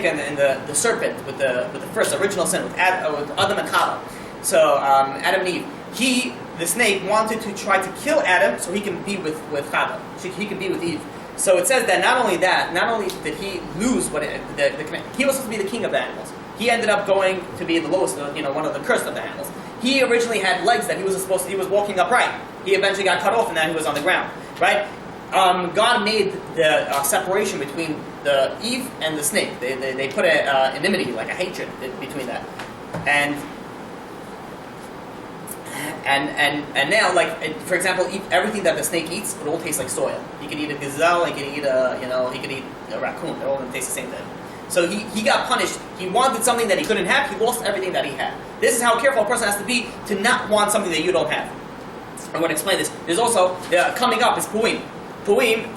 and the serpent with the first original sin with Adam and Chava. So Adam and Eve. The snake wanted to try to kill Adam so he can be with Chava. He can be with Eve. So it says that not only did he lose he was supposed to be the king of the animals. He ended up going to be the lowest, one of the cursed of the animals. He originally had legs that he was walking upright. He eventually got cut off and then he was on the ground, right? God made the separation between the Eve and the snake. They put an enmity, like a hatred between that. And now, for example, everything that the snake eats, it all tastes like soil. He can eat a gazelle, he can eat a raccoon. It all taste the same thing. So he got punished. He wanted something that he couldn't have. He lost everything that he had. This is how careful a person has to be to not want something that you don't have. I'm going to explain this. There's also coming up is Purim. Purim.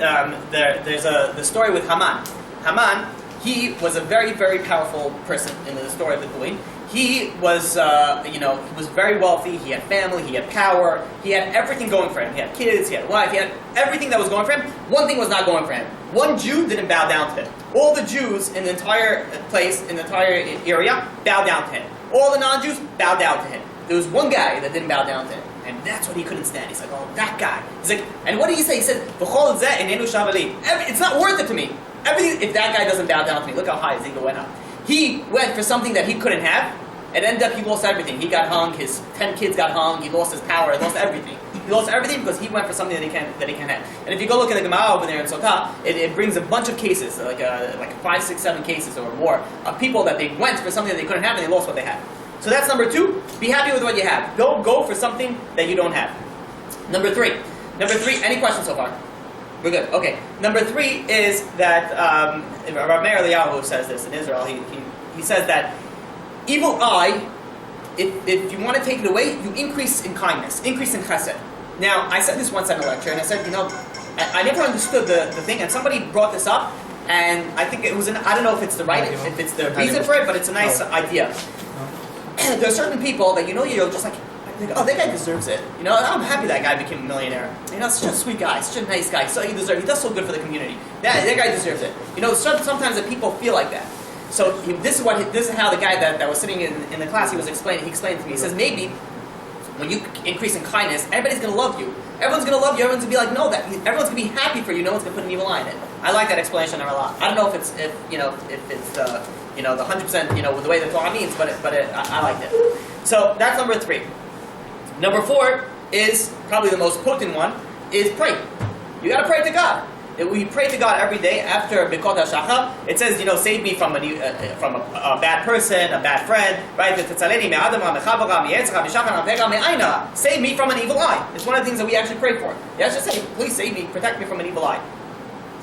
There's the story with Haman. Haman. He was a very, very powerful person in the story of the Purim. He was, he was very wealthy. He had family. He had power. He had everything going for him. He had kids. He had a wife. He had everything that was going for him. One thing was not going for him. One Jew didn't bow down to him. All the Jews in the entire place, in the entire area, bowed down to him. All the non-Jews bowed down to him. There was one guy that didn't bow down to him. And that's what he couldn't stand. He's like, oh, that guy. He's like, and what did he say? He said, it's not worth it to me. Everything, if that guy doesn't bow down to me, look how high his ego went up. He went for something that he couldn't have, and ended up he lost everything. He got hung, his 10 kids got hung, he lost his power, he lost everything. He lost everything because he went for something that he can't have. And if you go look at the Gemara over there in Sotah, it brings a bunch of cases, like 5, 6, 7 cases or more, of people that they went for something that they couldn't have and they lost what they had. So that's number 2. Be happy with what you have. Go for something that you don't have. Number 3, any questions so far? We're good. Okay. Number 3 is that Rabbi Eliyahu says this in Israel. He says that evil eye, if you want to take it away, you increase in kindness, increase in chesed. Now, I said this once at a lecture, and I said, I never understood the thing, and somebody brought this up, and I think it was I don't know if it's the reason for it, but it's a nice idea. There are certain people that you're just like, oh, that guy deserves it. I'm happy that guy became a millionaire. Such a sweet guy, such a nice guy. So he does so good for the community. That guy deserves it. Sometimes that people feel like that. So this is how the guy that was sitting in the class, he explained to me. He says, maybe when you increase in kindness, everybody's going to love you. Everyone's going to love you. Everyone's going to be like, no, everyone's going to be happy for you. No one's going to put an evil eye in it. I like that explanation a lot. I don't know if it's the 100% the way the Torah means, but I like it. So that's number 3. Number 4 is probably the most potent one. Is pray. You got to pray to God. We pray to God every day after Bikot HaShachar. It says, save me from a bad person, a bad friend, right? Save me from an evil eye. It's one of the things that we actually pray for. You have to say, please save me, protect me from an evil eye.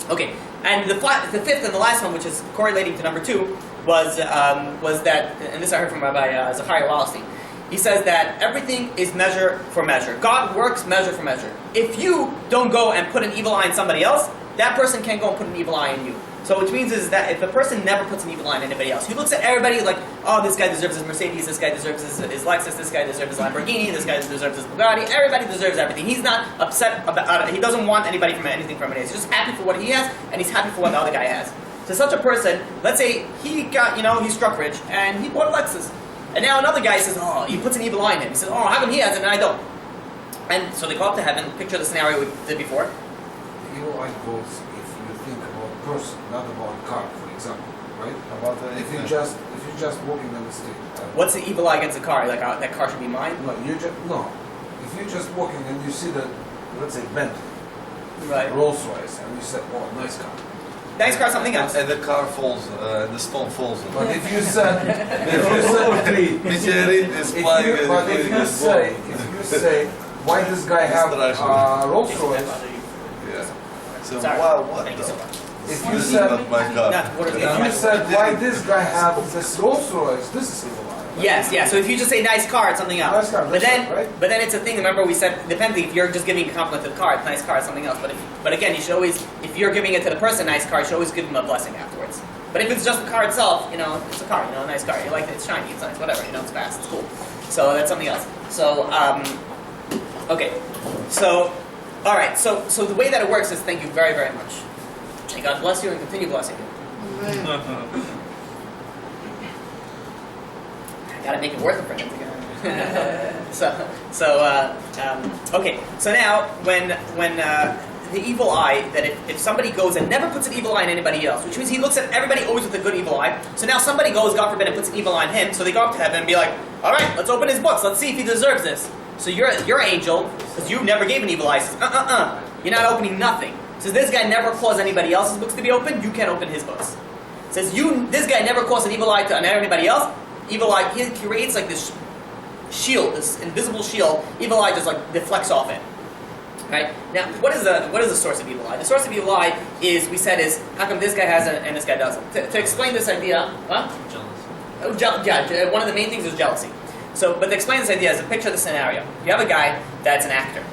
Okay, and the 5th and the last one, which is correlating to number 2, was that, and this I heard from Rabbi Zachariah Wallerstein. He says that everything is measure for measure. God works measure for measure. If you don't go and put an evil eye in somebody else, that person can't go and put an evil eye in you. So which means is that if the person never puts an evil eye in anybody else, he looks at everybody like, oh, this guy deserves his Mercedes, this guy deserves his Lexus, this guy deserves his Lamborghini, this guy deserves his Bugatti. Everybody deserves everything. He's not upset about it. He doesn't want anybody from anything from it. He's just happy for what he has, and he's happy for what the other guy has. So such a person, let's say he got, he struck rich, and he bought a Lexus. And now another guy says, oh, he puts an evil eye in him. He says, oh, how come he has it and I don't? And so they go up to heaven, picture the scenario we did before. The evil eye goes if you think about a person, not about a car, for example, right? If you're just walking on the street. What's the evil eye against a car? Like that car should be mine? No, if you're just walking and you see the, let's say, Bentley, Right. Rolls Royce, and you said, oh, nice car. Nice car, something else. And the car falls, the stone falls. But if you said, Meteorite is flying. but if you say, why this guy have Rolls Royce? Yeah. So Sorry. what Thank you the? so much. If you This is said, not my car. Not what are if you said, why this guy have this Rolls Royce? This is evil eye. Yes, yeah. So if you just say nice car, it's something else. Nice car, but then, right? but then it's a thing. Remember, we said depending if you're just giving a compliment to the car, it's nice car, it's something else. But again, you should always, if you're giving it to the person, nice car, you should always give them a blessing afterwards. But if it's just the car itself, it's a car, a nice car. You like it, it's shiny, it's nice, whatever. It's fast, it's cool. So that's something else. So okay. So all right. So the way that it works is thank you very very much. May God bless you and continue blessing you. I gotta make it worth it for him to go. Okay. So now, when the evil eye, that if somebody goes and never puts an evil eye on anybody else, which means he looks at everybody always with a good evil eye. So now somebody goes, God forbid, and puts an evil eye on him. So they go up to heaven and be like, all right, let's open his books. Let's see if he deserves this. So your angel, because you never gave an evil eye, says, you're not opening nothing. Says this guy never caused anybody else's books to be opened. You can't open his books. Says this guy never caused an evil eye to anybody else. Evil eye, he creates like this shield, this invisible shield. Evil eye just like deflects off it. Right? Now, what is the source of evil eye? The source of evil eye is how come this guy has it and this guy doesn't? To explain this idea, yeah, one of the main things is jealousy. So, but to explain this idea is to picture the scenario. You have a guy that's an actor.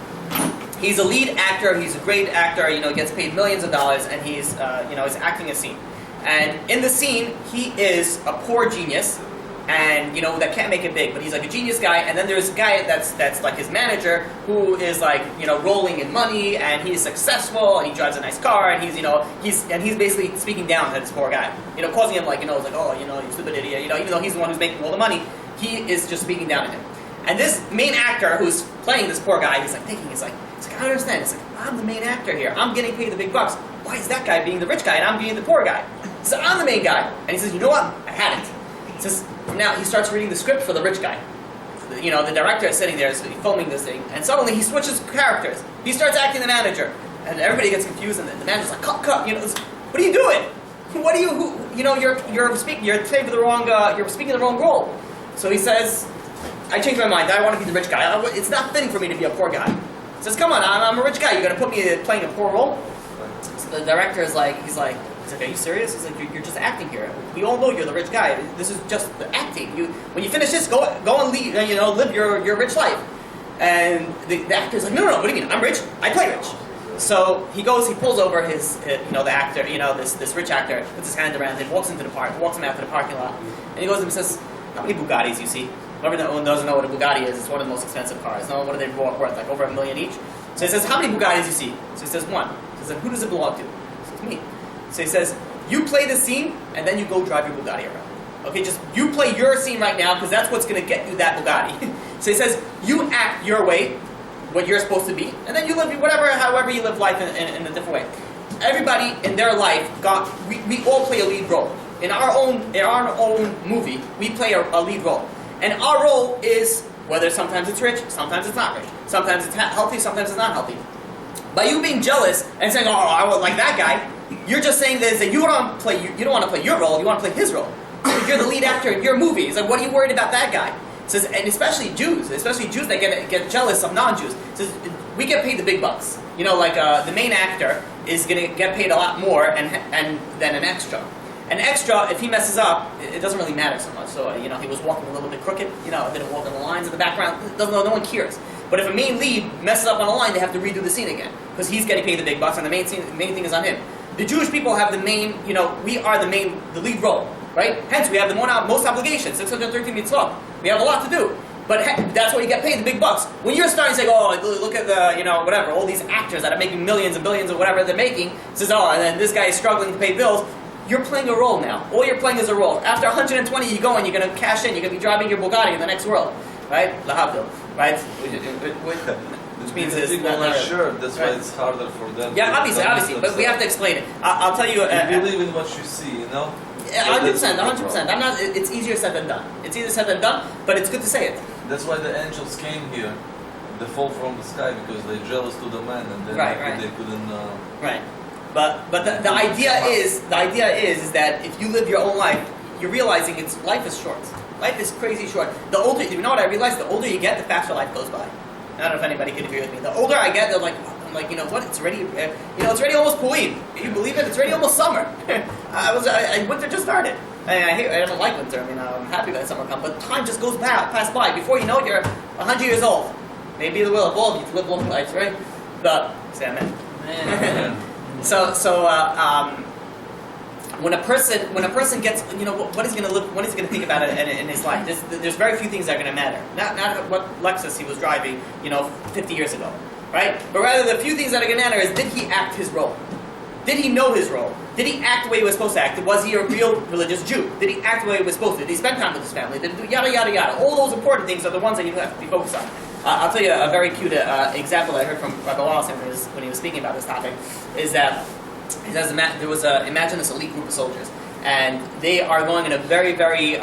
He's a lead actor. He's a great actor. Gets paid millions of dollars, and he's is acting a scene. And in the scene, he is a poor genius, and that can't make it big, but he's like a genius guy. And then there's a guy that's like his manager, who is like rolling in money, and he's successful, and he drives a nice car, and he's basically speaking down to this poor guy, causing him you stupid idiot, even though he's the one who's making all the money, he is just speaking down to him. And this main actor who's playing this poor guy, he's like thinking, he's like, I don't understand. It's like, I'm the main actor here. I'm getting paid the big bucks. Why is that guy being the rich guy and I'm being the poor guy? So I'm the main guy. And he says, you know what? I had it. He says, now he starts reading the script for the rich guy. The director is sitting there, so he's filming this thing, and suddenly he switches characters. He starts acting the manager, and everybody gets confused, and the manager's like, cut. What are you doing? What are you? You're speaking the wrong role. So he says, I changed my mind. I want to be the rich guy. It's not fitting for me to be a poor guy. He says, come on, I'm a rich guy. You're going to put me playing a poor role? So the director is like, he's like, are you serious? He's like, you're just acting here. We all know you're the rich guy. This is just the acting. When you finish this, go and live your rich life. And the actor's like, no, what do you mean? I'm rich. I play rich. So he pulls over his, the actor, this rich actor, puts his hand around him, walks him out to the parking lot, and he goes and says, how many Bugattis you see? Whoever doesn't know what a Bugatti is, it's one of the most expensive cars. No, what are they worth? Like over $1 million each? So he says, how many Bugattis you see? So he says, one. He says, who does it belong to? He says, me. So he says, you play the scene, and then you go drive your Bugatti around. Okay, just you play your scene right now, because that's what's going to get you that Bugatti. So he says, you act your way, what you're supposed to be, and then you live however you live life in a different way. Everybody in their life we all play a lead role. In our own movie, we play a lead role. And our role is, whether sometimes it's rich, sometimes it's not rich. Sometimes it's healthy, sometimes it's not healthy. By you being jealous and saying, I want like that guy, you're just saying this, that you don't want to play your role, you want to play his role. You're the lead actor in your movie. It's like, what are you worried about that guy? It says, and especially Jews that get jealous of non-Jews. It says, we get paid the big bucks. The main actor is going to get paid a lot more than an extra. An extra, if he messes up, it doesn't really matter so much. So, he was walking a little bit crooked, didn't walk on the lines in the background, no one cares. But if a main lead messes up on a line, they have to redo the scene again, because he's getting paid the big bucks, and the main thing is on him. The Jewish people have the main, we are the lead role, right? Hence, we have the most obligations, 613 mitzvot. We have a lot to do. But that's why you get paid the big bucks. When you're starting to say, look at the, whatever, all these actors that are making millions and billions of whatever they're making, says, and then this guy is struggling to pay bills, you're playing a role now. All you're playing is a role. After 120, you go and you're going to cash in, you're going to be driving your Bugatti in the next world, right? Lahavdil, right? Which means it's not sure. That's why it's harder for them. Yeah, obviously, but we have to explain it. I'll tell you. You believe in what you see, 100%. I'm not. It's easier said than done. It's easier said than done, but it's good to say it. That's why the angels came here. they fall from the sky because they're jealous to the man, and then Right. they couldn't. Right. But the idea is that if you live your own life, you're realizing life is short. Life is crazy short. The older, you know what I realized? The older you get, the faster life goes by. I don't know if anybody can agree with me. The older I get, I'm like, you know what? It's already, it's already almost Purim. Can you believe it? It's already almost summer. Winter just started. I don't like winter. I mean, I'm happy that summer comes, but time just goes past by. Before you know it, you're 100 years old. Maybe the will of all of you to live long lives, right? But say amen. When a person gets, what he's going to think about it in his life. There's very few things that are going to matter. Not what Lexus he was driving, 50 years ago, right? But rather the few things that are going to matter is, did he act his role? Did he know his role? Did he act the way he was supposed to act? Was he a real religious Jew? Did he act the way he was supposed to? Did he spend time with his family? Did he do yada yada yada? All those important things are the ones that you have to be focused on. I'll tell you a very cute example I heard from Rabbi when he was speaking about this topic, is that he says imagine this elite group of soldiers, and they are going in a very, very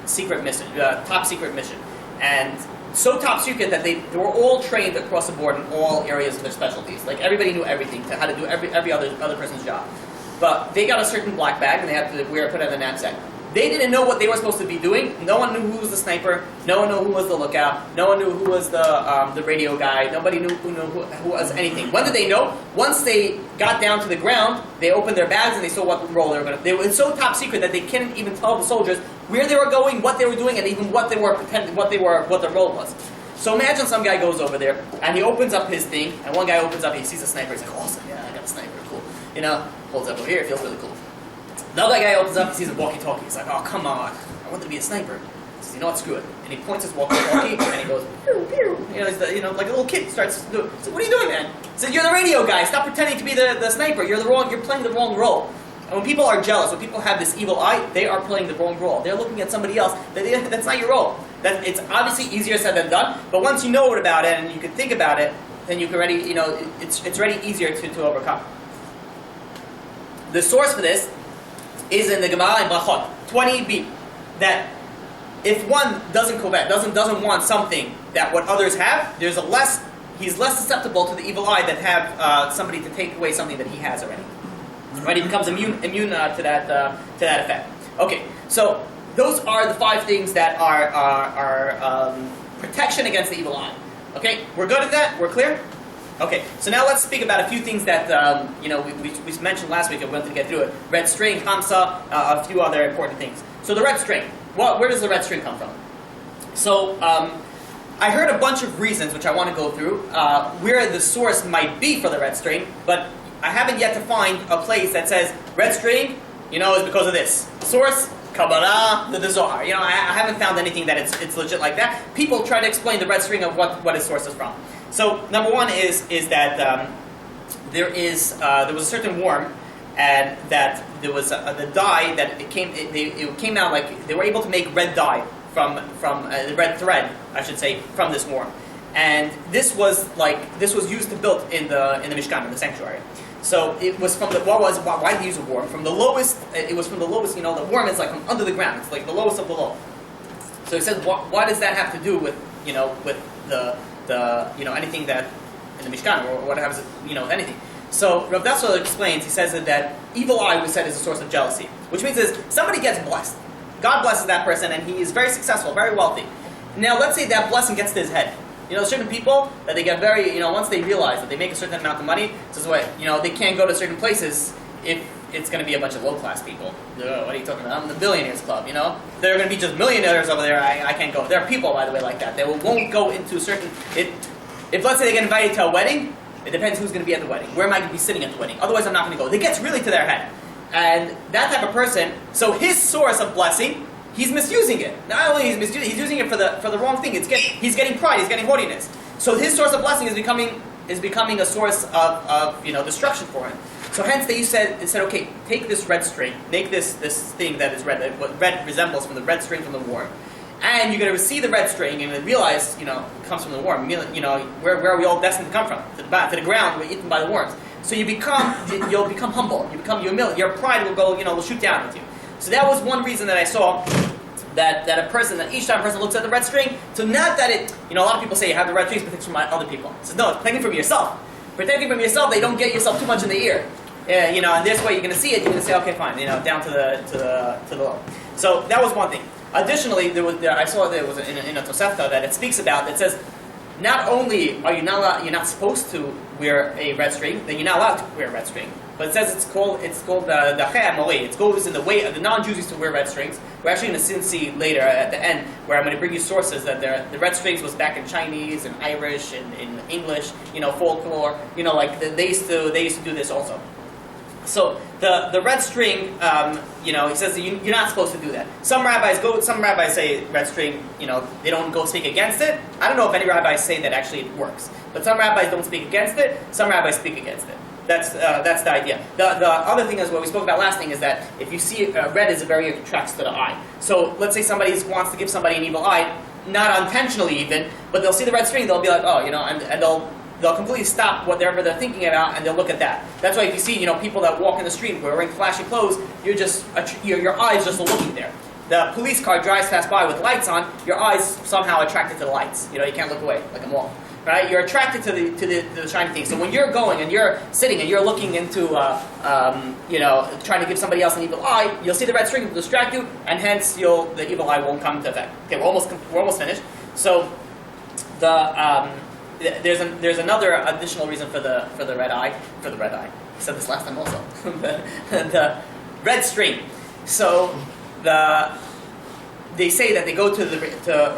secret mission, top secret mission, and so top secret that they were all trained across the board in all areas of their specialties. Like everybody knew everything, to how to do every other person's job. But they got a certain black bag and they had to put it in the knapsack. They didn't know what they were supposed to be doing. No one knew who was the sniper. No one knew who was the lookout. No one knew who was the radio guy. Nobody knew who was anything. When did they know? Once they got down to the ground, they opened their bags and they saw what role they were going to. They were so top secret that they couldn't even tell the soldiers where they were going, what they were doing, and even what their role was. So imagine some guy goes over there and he opens up his thing, and one guy opens up, he sees a sniper. He's like, awesome, yeah, I got a sniper, cool. Holds up over here, it feels really cool. The other guy opens up, he sees a walkie-talkie. He's like, oh, come on, I want to be a sniper. He says, you know what, screw it. And he points his walkie-talkie, and he goes, pew, pew. Like a little kid starts to do it. So what are you doing, man? He said, you're the radio guy. Stop pretending to be the sniper. You're playing the wrong role. And when people are jealous, when people have this evil eye, they are playing the wrong role. They're looking at somebody else. That's not your role. It's obviously easier said than done, but once you know about it and you can think about it, then you can already, it's already easier to overcome. The source for this is in the Gemara in Brachot 20b, that if one doesn't want something that what others have, he's less susceptible to the evil eye that have somebody to take away something that he has already. Right? He becomes immune to that effect. Okay, so those are the 5 things that are protection against the evil eye. Okay, we're good at that. We're clear. Okay, so now let's speak about a few things that we mentioned last week. I wanted to get through it. Red string, Hamsa, a few other important things. So the red string. Where does the red string come from? So I heard a bunch of reasons, which I want to go through, where the source might be for the red string, but I haven't yet to find a place that says red string, is because of this. Source, Kabbalah, the Zohar. I haven't found anything that it's legit like that. People try to explain the red string of what its source is from. So number one is that there was a certain worm, and that there was the dye that it came out like they were able to make red dye from the red thread, I should say, from this worm, and this was used to build in the Mishkan, in the sanctuary. So it was from why did they use a worm? From the lowest, it was from the lowest. The worm is like from under the ground. It's like the lowest of the low. So he says, why does that have to do with the anything that in the Mishkan or what happens, anything. So Rav Dessler explains, he says that evil eye was said is a source of jealousy, which means is somebody gets blessed. God blesses that person and he is very successful, very wealthy. Now let's say that blessing gets to his head. Certain people that they get very, once they realize that they make a certain amount of money, it's this way, they can't go to certain places if it's going to be a bunch of low-class people. What are you talking about? I'm in the billionaires club, They're going to be just millionaires over there, I can't go. There are people, by the way, like that. They won't go into certain... If let's say they get invited to a wedding, it depends who's going to be at the wedding. Where am I going to be sitting at the wedding? Otherwise, I'm not going to go. It gets really to their head. And that type of person, so his source of blessing, he's misusing it. Not only he's using it for the wrong thing. He's getting pride. He's getting haughtiness. So his source of blessing is becoming a source of destruction for him. So hence they said, okay, take this red string, make this thing that is red, what red resembles from the red string from the worm, and you're going to see the red string and then realize, it comes from the worm. Where are we all destined to come from? To the ground. We're eaten by the worms. So you'll become humble. Your pride will go, will shoot down with you. So that was one reason that I saw that each time a person looks at the red string, so not that it, a lot of people say you have the red strings protecting from other people. It says no, it's protecting from yourself. Protecting from yourself, they don't get yourself too much in the ear. And this way you're going to see it, you're going to say, okay, fine, down to the low. So that was one thing. Additionally, I saw there was in a Tosefta that it speaks about, that says, not only are you're not supposed to wear a red string, then you're not allowed to wear a red string. But it says it's called the Chayamoli. It goes in the way of the non-Jews used to wear red strings. We're actually going to see later at the end where I'm going to bring you sources that the red strings was back in Chinese and Irish and in English, folklore. They used to do this also. So the red string, he says that you're not supposed to do that. Some rabbis say red string, they don't go speak against it. I don't know if any rabbis say that actually it works. But some rabbis don't speak against it, some rabbis speak against it. That's the idea. The other thing is what we spoke about last thing is that if you see red is very attracts to the eye. So let's say somebody wants to give somebody an evil eye, not unintentionally even, but they'll see the red string, they'll be like, and they'll completely stop whatever they're thinking about and they'll look at that. That's why if you see people that walk in the street wearing flashy clothes, your eyes just looking there. The police car drives past by with lights on, your eyes somehow attracted to the lights. You can't look away like a moth. Right? You're attracted to the shiny thing. So when you're going and you're sitting and you're looking into, trying to give somebody else an evil eye, you'll see the red string will distract you, and hence the evil eye won't come to effect. Okay, we're almost finished. So there's another additional reason for the red eye. I said this last time also. the red string. So they say that they go to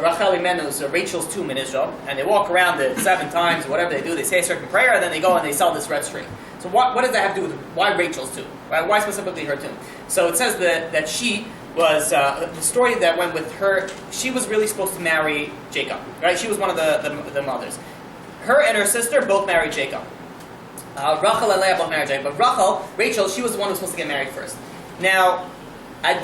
Rachel Imenu's, Rachel's tomb in Israel, and they walk around it 7 times, whatever they do, they say a certain prayer, and then they go and they sell this red string. So what does that have to do with why Rachel's tomb? Right? Why specifically her tomb? So it says that she was, the story that went with her, she was really supposed to marry Jacob. Right? She was one of the mothers. Her and her sister both married Jacob. Rachel and Leah both married Jacob. But Rachel, she was the one who was supposed to get married first. Now, at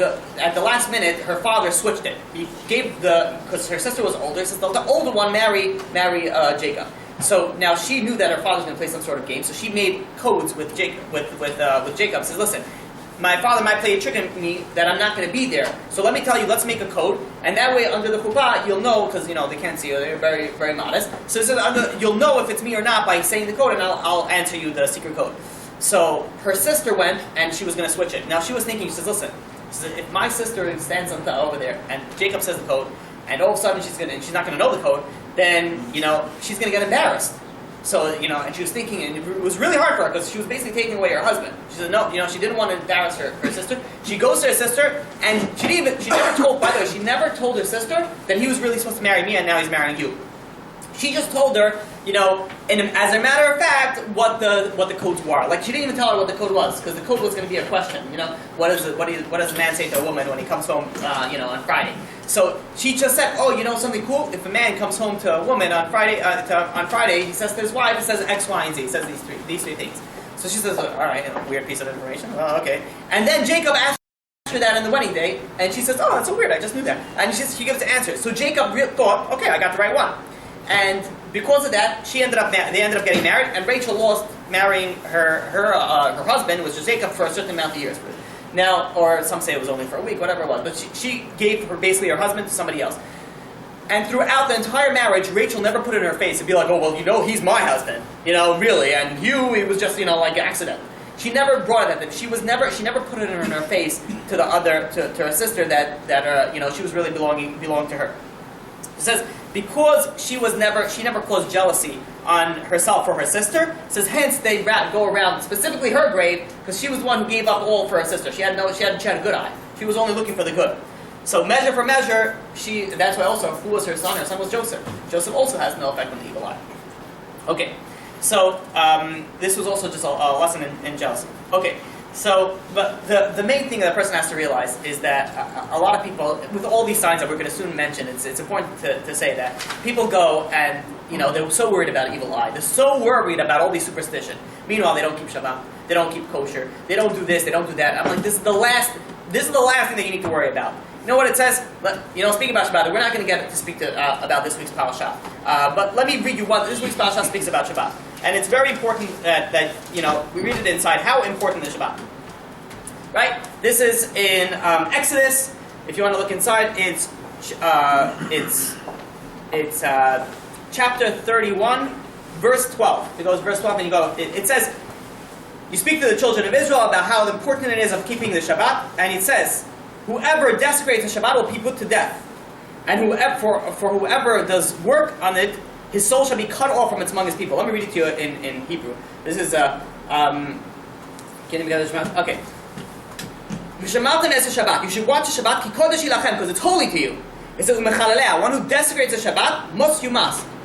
the last minute, her father switched it. He gave because her sister was older, so the older one marry Jacob. So now she knew that her father was going to play some sort of game, so she made codes with Jacob. Says, listen, my father might play a trick on me that I'm not going to be there. So let me tell you, let's make a code, and that way under the chuppah you'll know, because they can't see you, they're very very modest. So you'll know if it's me or not by saying the code, and I'll answer you the secret code. So her sister went, and she was going to switch it. Now she was thinking, she says, listen. So if my sister stands over there and Jacob says the code, and all of a sudden she's not going to know the code, then she's going to get embarrassed. So and she was thinking, and it was really hard for her because she was basically taking away her husband. She said no, she didn't want to embarrass her sister. She goes to her sister, and she never told. By the way, she never told her sister that he was really supposed to marry me, and now he's marrying you. She just told her, and as a matter of fact, what the codes were. Like she didn't even tell her what the code was, because the code was going to be a question. What does a man say to a woman when he comes home, on Friday? So she just said, something cool. If a man comes home to a woman on Friday, he says to his wife, he says X, Y, and Z. He says these three things. So she says, all right, weird piece of information. Well, okay. And then Jacob asked her that on the wedding day, and she says, oh, that's so weird. I just knew that. And she gives the answer. So Jacob thought, okay, I got the right one. And because of that, they ended up getting married, and Rachel lost marrying her husband, which was Jacob, for a certain amount of years. Now, or some say it was only for a week, whatever it was, but she gave basically her husband to somebody else. And throughout the entire marriage, Rachel never put it in her face and be like, oh, well, he's my husband, really, and it was just, like an accident. She never brought it up. She never put it in her face to her sister that she was really belonging to her. It says, because she never caused jealousy on herself or her sister, it says hence they go around specifically her grave, because she was the one who gave up all for her sister. She had a good eye. She was only looking for the good. So measure for measure, that's why also who was her son? Her son was Joseph. Joseph also has no effect on the evil eye. Okay, so this was also just a lesson in jealousy. Okay. So, but the main thing that a person has to realize is that a lot of people, with all these signs that we're going to soon mention, it's important to say that people go and, they're so worried about evil eye. They're so worried about all these superstition. Meanwhile, they don't keep Shabbat. They don't keep kosher. They don't do this. They don't do that. I'm like, this is the last thing that you need to worry about. You know what it says? Speaking about Shabbat, we're not going to get to speak about this week's Parasha. But let me read you what this week's Parasha speaks about Shabbat. And it's very important that we read it inside. How important is Shabbat? Right? This is in Exodus if you want to look inside, it's chapter 31, verse 12. It goes verse 12, and you go. It says, you speak to the children of Israel about how important it is of keeping the Shabbat, and it says, whoever desecrates the Shabbat will be put to death, and whoever for whoever does work on it, his soul shall be cut off from among his people. Let me read it to you in Hebrew. This is getting together Shabbat. Okay. You should watch the Shabbat because it's holy to you. It says, one who desecrates the Shabbat,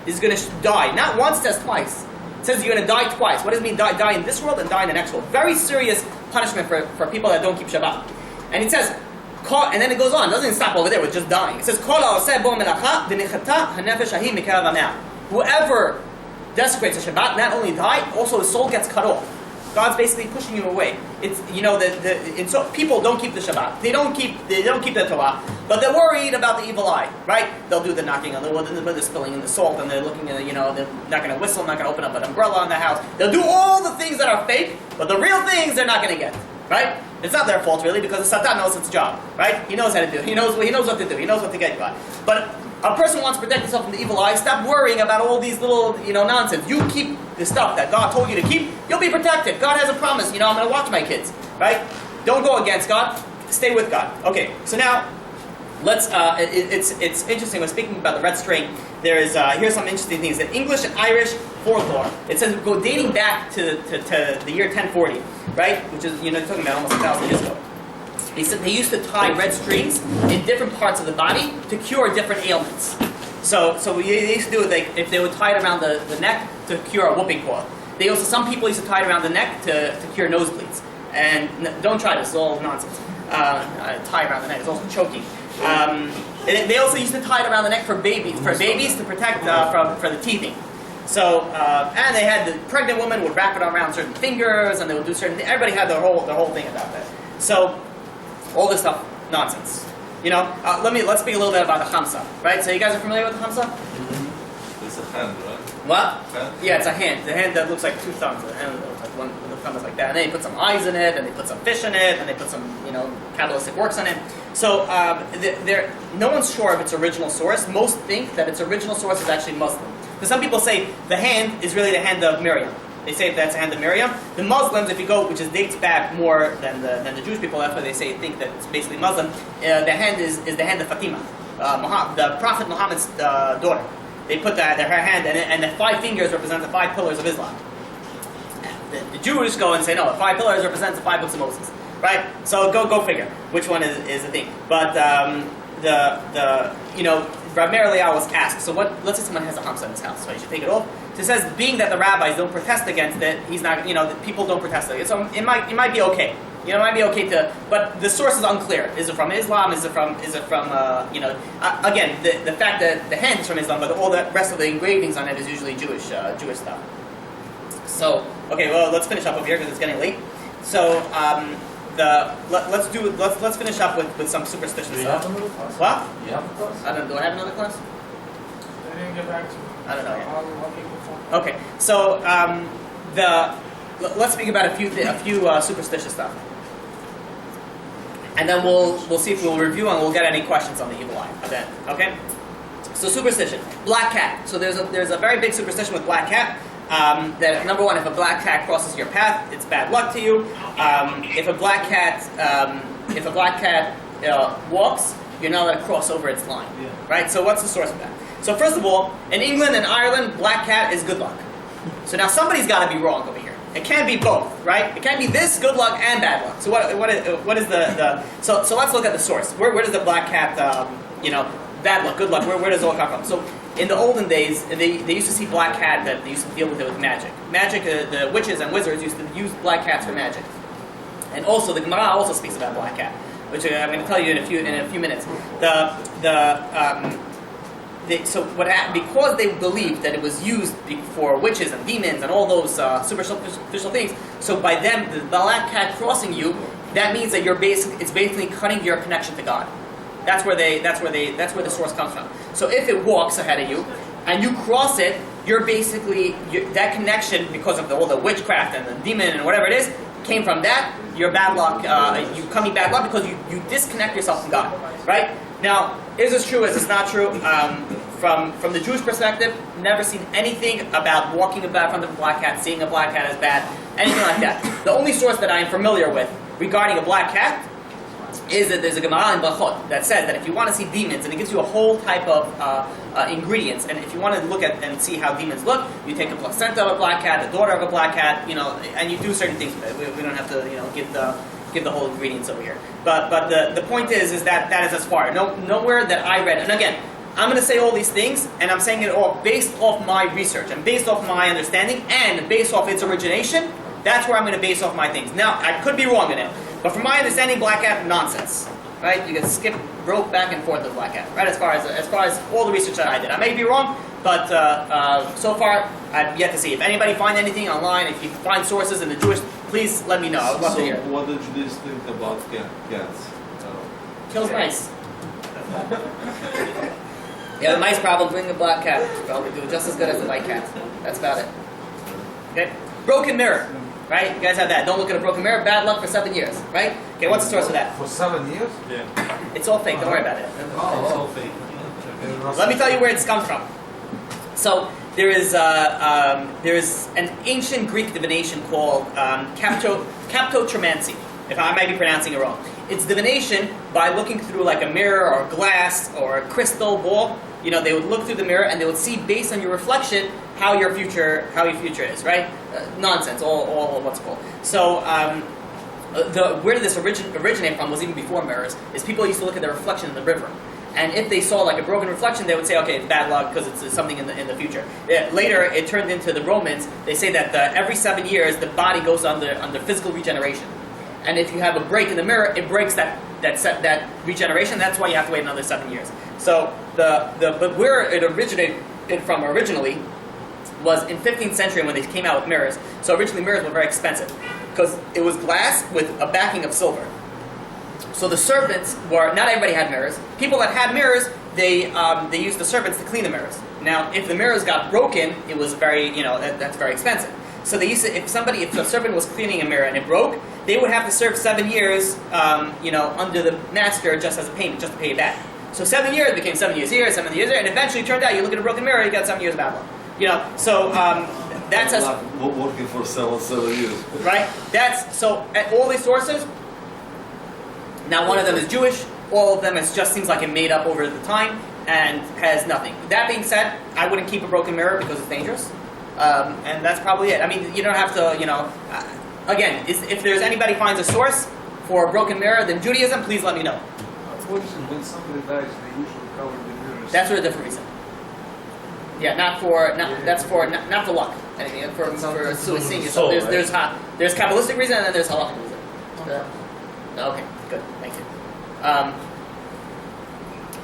is going to die. Not once, it says twice. It says you're going to die twice. What does it mean, die in this world and die in the next world? Very serious punishment for people that don't keep Shabbat. And it says, and then it goes on. It doesn't even stop over there with just dying. It says, whoever desecrates the Shabbat, not only die, also his soul gets cut off. God's basically pushing you away. It's so people don't keep the Shabbat. They don't keep the Torah, but they're worried about the evil eye, right? They'll do the knocking on the wood, and they're spilling in the salt, and they're looking at they're not going to whistle, not going to open up an umbrella on the house. They'll do all the things that are fake, but the real things they're not going to get, right? It's not their fault really, because the Satan knows its job, right? He knows how to do it. He knows what to do. He knows what to get you at. But a person wants to protect himself from the evil eye. Stop worrying about all these little, nonsense. You keep the stuff that God told you to keep. You'll be protected. God has a promise. I'm going to watch my kids, right? Don't go against God. Stay with God. Okay. So now, let's. It's interesting. When speaking about the red string, there is here's some interesting things. The English and Irish folklore. It says go dating back to the year 1040, right? Which is talking about almost 1,000 years ago. He said they used to tie red strings in different parts of the body to cure different ailments. So they used to do it if they would tie it around the neck to cure a whooping cough. Some people used to tie it around the neck to cure nosebleeds. And don't try this; it's all nonsense. Tie it around the neck; it's also choking. And they also used to tie it around the neck for babies to protect for the teething. So and they had the pregnant woman would wrap it around certain fingers, and they would do certain. Everybody had their whole thing about that. So. All this stuff, nonsense. Let's speak a little bit about the Hamsa, right? So you guys are familiar with the Hamsa? Mm-hmm. It's a hand, right? What? Hand? Yeah, it's a hand. The hand that looks like two thumbs. The hand that looks like one thumb is like that. And then they put some eyes in it, and they put some fish in it, and they put some, Kabbalistic works on it. So no one's sure of its original source. Most think that its original source is actually Muslim. Because some people say the hand is really the hand of Miriam. They say that's the hand of Miriam. The Muslims, if you go, which dates back more than the Jewish people, that's why they think that it's basically Muslim. The hand is the hand of Fatima, the Prophet Muhammad's daughter. They put her hand, and the 5 fingers represent the 5 pillars of Islam. The Jews go and say no, the 5 pillars represent the 5 books of Moses, right? So go figure which one is the thing. But Rabbi Eliyahu was asked, so let's say someone has a Hamsa in his house, so he should take it off. So it says, being that the rabbis don't protest against it, he's not, people don't protest against it, so it might be okay. It might be okay but the source is unclear. Is it from Islam? Is it from again, the fact that the hand is from Islam, but all the rest of the engravings on it is usually Jewish stuff. So, okay, well, let's finish up over here because it's getting late. So, let's finish up with some superstitious stuff. Do you have another class? What? You have a class? Do I have another class? They didn't get back to me. I don't know yet. I'll keep it fun. Okay, so let's speak about a few superstitious stuff, and then we'll see if we'll review and we'll get any questions on the evil eye at the end. Okay, so superstition, black cat. So there's a very big superstition with black cat. That number one, if a black cat crosses your path, it's bad luck to you. If a black cat walks, you're not allowed to cross over its line. Yeah. Right? So what's the source of that? So first of all, in England and Ireland, black cat is good luck. So now somebody's got to be wrong over here. It can't be both, right? It can't be this good luck and bad luck. So what is the so let's look at the source. Where does the black cat bad luck, good luck? Where does it all come from? So in the olden days, they used to see black cat that they used to deal with it with magic. Magic, the witches and wizards used to use black cats for magic. And also the Gemara also speaks about black cat, which I'm going to tell you in a few minutes. Because they believed that it was used for witches and demons and all those superficial things. So by them, the black cat crossing you, that means that it's basically cutting your connection to God. That's where the source comes from. So if it walks ahead of you and you cross it, you're basically that connection, because of all the witchcraft and the demon and whatever it is, came from that. Your bad luck, you coming bad luck because you disconnect yourself from God. right? Now, is this true? Is this not true? From the Jewish perspective, never seen anything about walking about in front of a black cat, seeing a black cat as bad, anything like that. The only source that I am familiar with regarding a black cat is that there's a Gemara in Brachot that says that if you want to see demons, and it gives you a whole type of ingredients, and if you want to look at and see how demons look, you take a placenta of a black cat, the daughter of a black cat, and you do certain things with it. We don't have to, give the whole ingredients over here. But the point is that is as far. Nowhere that I read, and again, I'm going to say all these things, and I'm saying it all based off my research, and based off my understanding, and based off its origination. That's where I'm going to base off my things. Now, I could be wrong in it, but from my understanding, black cat, nonsense. Right? You can skip rope back and forth with black cat. Right? As far as all the research that I did, I may be wrong, but so far I've yet to see. If anybody find anything online, if you find sources in the Jewish, please let me know. I would love to hear. What do Jews think about cats? Kills mice. Yeah, the mice problem, bring the black cat. Probably do just as good as the white cat. That's about it. Okay? Broken mirror. Right? You guys have that. Don't look at a broken mirror. Bad luck for 7 years. Right? Okay, what's the source of that? For 7 years? Yeah. It's all fake. Don't worry about it. It's all fake. Let me tell you where it's come from. So, there is an ancient Greek divination called captotramancy. If I might be pronouncing it wrong. It's divination by looking through like a mirror or glass or a crystal ball. They would look through the mirror and they would see based on your reflection how your future is, right? Nonsense, all what's called. So, where did this originate from was even before mirrors, is people used to look at their reflection in the river. And if they saw like a broken reflection, they would say, okay, it's bad luck because it's something in the future. Later, it turned into the Romans. They say that every 7 years, the body goes under physical regeneration. And if you have a break in the mirror, it breaks that regeneration. That's why you have to wait another 7 years. So but where it originated from originally was in 15th century when they came out with mirrors. So originally mirrors were very expensive because it was glass with a backing of silver. So the servants not everybody had mirrors. People that had mirrors, they used the servants to clean the mirrors. Now, if the mirrors got broken, it was very, that's very expensive. So they used to, if a servant was cleaning a mirror and it broke, they would have to serve 7 years, under the master just as a payment, just to pay it back. So 7 years became 7 years here, 7 years there, and eventually it turned out you look at a broken mirror, you got 7 years bad luck. So that's as working for 7 years. right. So at all these sources. Now one of them is Jewish. All of them just seems like it made up over the time and has nothing. That being said, I wouldn't keep a broken mirror because it's dangerous. And that's probably it. I mean, you don't have to, again, if there's anybody finds a source for a broken mirror than Judaism, please let me know. When somebody dies, they usually cover the mirrors. That's for a different reason. Yeah, not for luck. Anything for suicide. So there's Kabbalistic reason and then there's halakhic reason. Okay, good, thank you.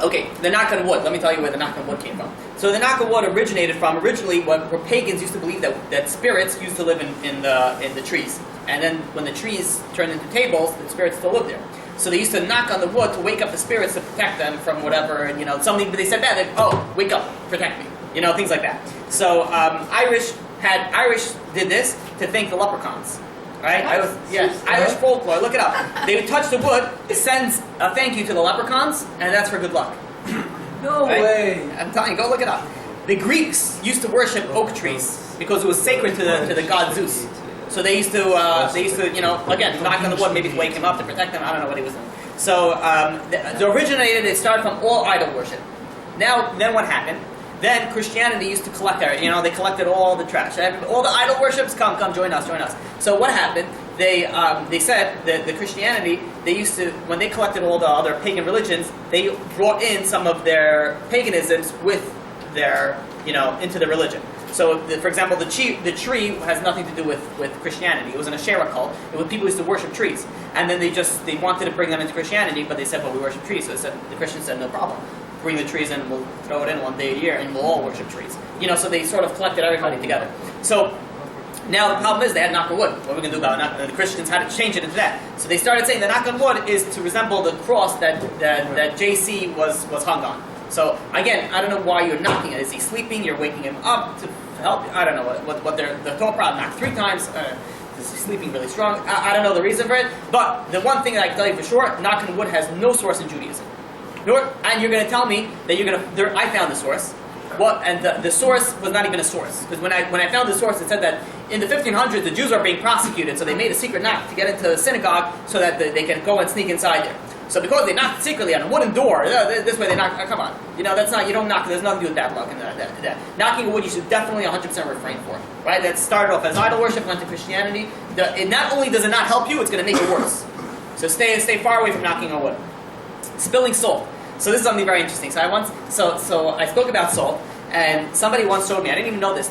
Okay, the knock on wood. Let me tell you where the knock on wood came from. So the knock on wood originated from originally where pagans used to believe that spirits used to live in the trees, and then when the trees turned into tables, the spirits still lived there. So they used to knock on the wood to wake up the spirits to protect them from whatever, and something. But they said that, wake up, protect me, things like that. So Irish did this to thank the leprechauns. Right? Irish folklore. Look it up. They would touch the wood, it sends a thank you to the leprechauns, and that's for good luck. No Right? way. I'm telling you, go look it up. The Greeks used to worship oak trees because it was sacred to the god Zeus. So they used to again knock on the wood, maybe to wake him up, to protect him. I don't know what he was doing. So it started from all idol worship. Then what happened? Then Christianity used to collect they collected all the trash. All the idol worships, come join us. So what happened? They said that the Christianity, they used to, when they collected all the other pagan religions, they brought in some of their paganisms with their, into the religion. So, for example, the tree has nothing to do with Christianity. It was an Asherah cult. It was people who used to worship trees. And then they wanted to bring them into Christianity, but they said, well, we worship trees. So the Christians said, no problem. Bring the trees in, we'll throw it in one day a year, and we'll all worship trees. So they sort of collected everybody together. So now the problem is they had knock on wood. What are we going to do about it? The Christians had to change it into that. So they started saying the knock on wood is to resemble the cross that JC was hung on. So again, I don't know why you're knocking it. Is he sleeping? You're waking him up to help? I don't know what the thought problem. Knocked 3 times. Is he sleeping really strong? I don't know the reason for it. But the one thing that I can tell you for sure, knock on wood has no source in Judaism. And you're going to tell me that you're going to. I found the source. And the source was not even a source, because when I found the source, it said that in the 1500s the Jews are being prosecuted, so they made a secret knock to get into the synagogue so that they can go and sneak inside there. So because they knocked secretly on a wooden door, this way they knock. Come on, that's not. You don't knock. There's nothing to do with bad luck and that. Knocking a wood, you should definitely 100% refrain for. Right? That started off as idol worship, went to Christianity. It not only does it not help you, it's going to make it worse. So stay far away from knocking on wood. Spilling salt. So this is something very interesting. So I spoke about salt, and somebody once showed me. I didn't even know this.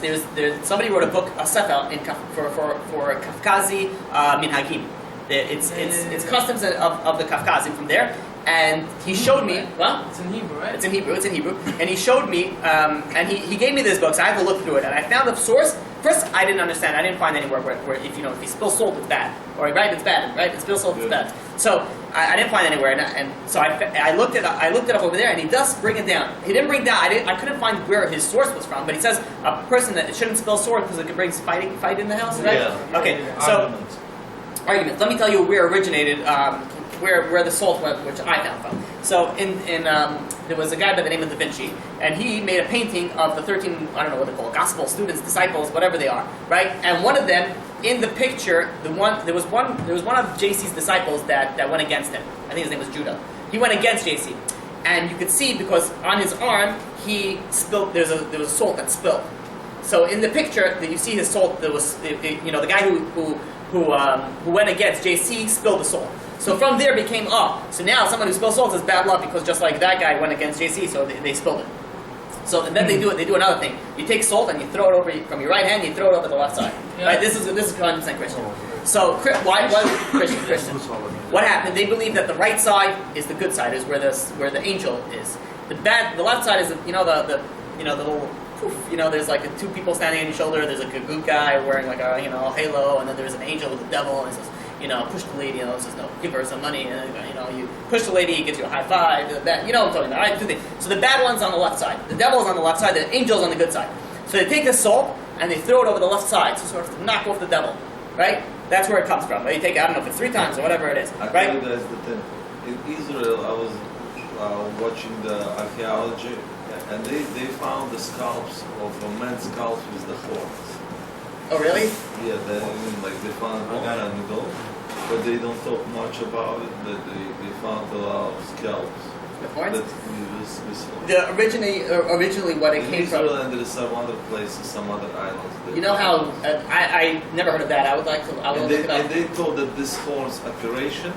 Somebody wrote a book, a sefer for Kafkazi minhagim. It's customs of the Kafkazim from there, and he showed me. Well, It's in Hebrew, right? It's in Hebrew, and he showed me, and he gave me this book, so I had to look through it, and I found the source. First, I didn't understand. I didn't find anywhere where if you spill salt, it's bad, or right, it's bad, right? If you spill salt, it's bad. So I didn't find anywhere, and so I looked it up over there, and he does bring it down. He didn't bring down. I couldn't find where his source was from, but he says a person that shouldn't spill sword because it could bring fight in the house, right? Yeah. Okay, so. Arguments. Let me tell you where originated, where the salt went, which I found from. So there was a guy by the name of Da Vinci, and he made a painting of the 13, I don't know what they're called, gospel students, disciples, whatever they are, right? And one of them in the picture, there was one of JC's disciples that went against him. I think his name was Judah. He went against JC, and you could see because on his arm he spilled. There was salt that spilled. So in the picture that you see his salt, there was the guy who went against JC spilled the salt. So from there became so now someone who spills salt is bad luck because just like that guy went against JC, so they spilled it. So and then they do another thing. You take salt and you throw it over from your right hand, and you throw it over the left side. Yeah. Right? This is 100% Christian. So why Christian? What happened? They believe that the right side is the good side, is where the angel is. The left side is the little poof. There's like two people standing on your shoulder. There's like a good guy wearing like a halo, and then there's an angel with a devil, and it says, push the lady, says, no, give her some money, and you push the lady, he gives you a high five, what I'm talking about, right? So the bad one's on the left side, the devil's on the left side, the angel's on the good side. So they take the salt, and they throw it over the left side, so sort of to knock off the devil, right? That's where it comes from. Right? You take it, I don't know if it's 3 times or whatever it is, I right? tell you guys that in Israel, I was watching the archaeology, and they found the scalps of men's scalps with the horns. Oh, really? Yeah, they found one and middle, but they don't talk much about it. But they found a lot of scalps. The horns? That was Originally what it in came Israel, from. and there is some other places, some other islands. You know how I never heard of that. I will look it up. And they thought that this horns operation,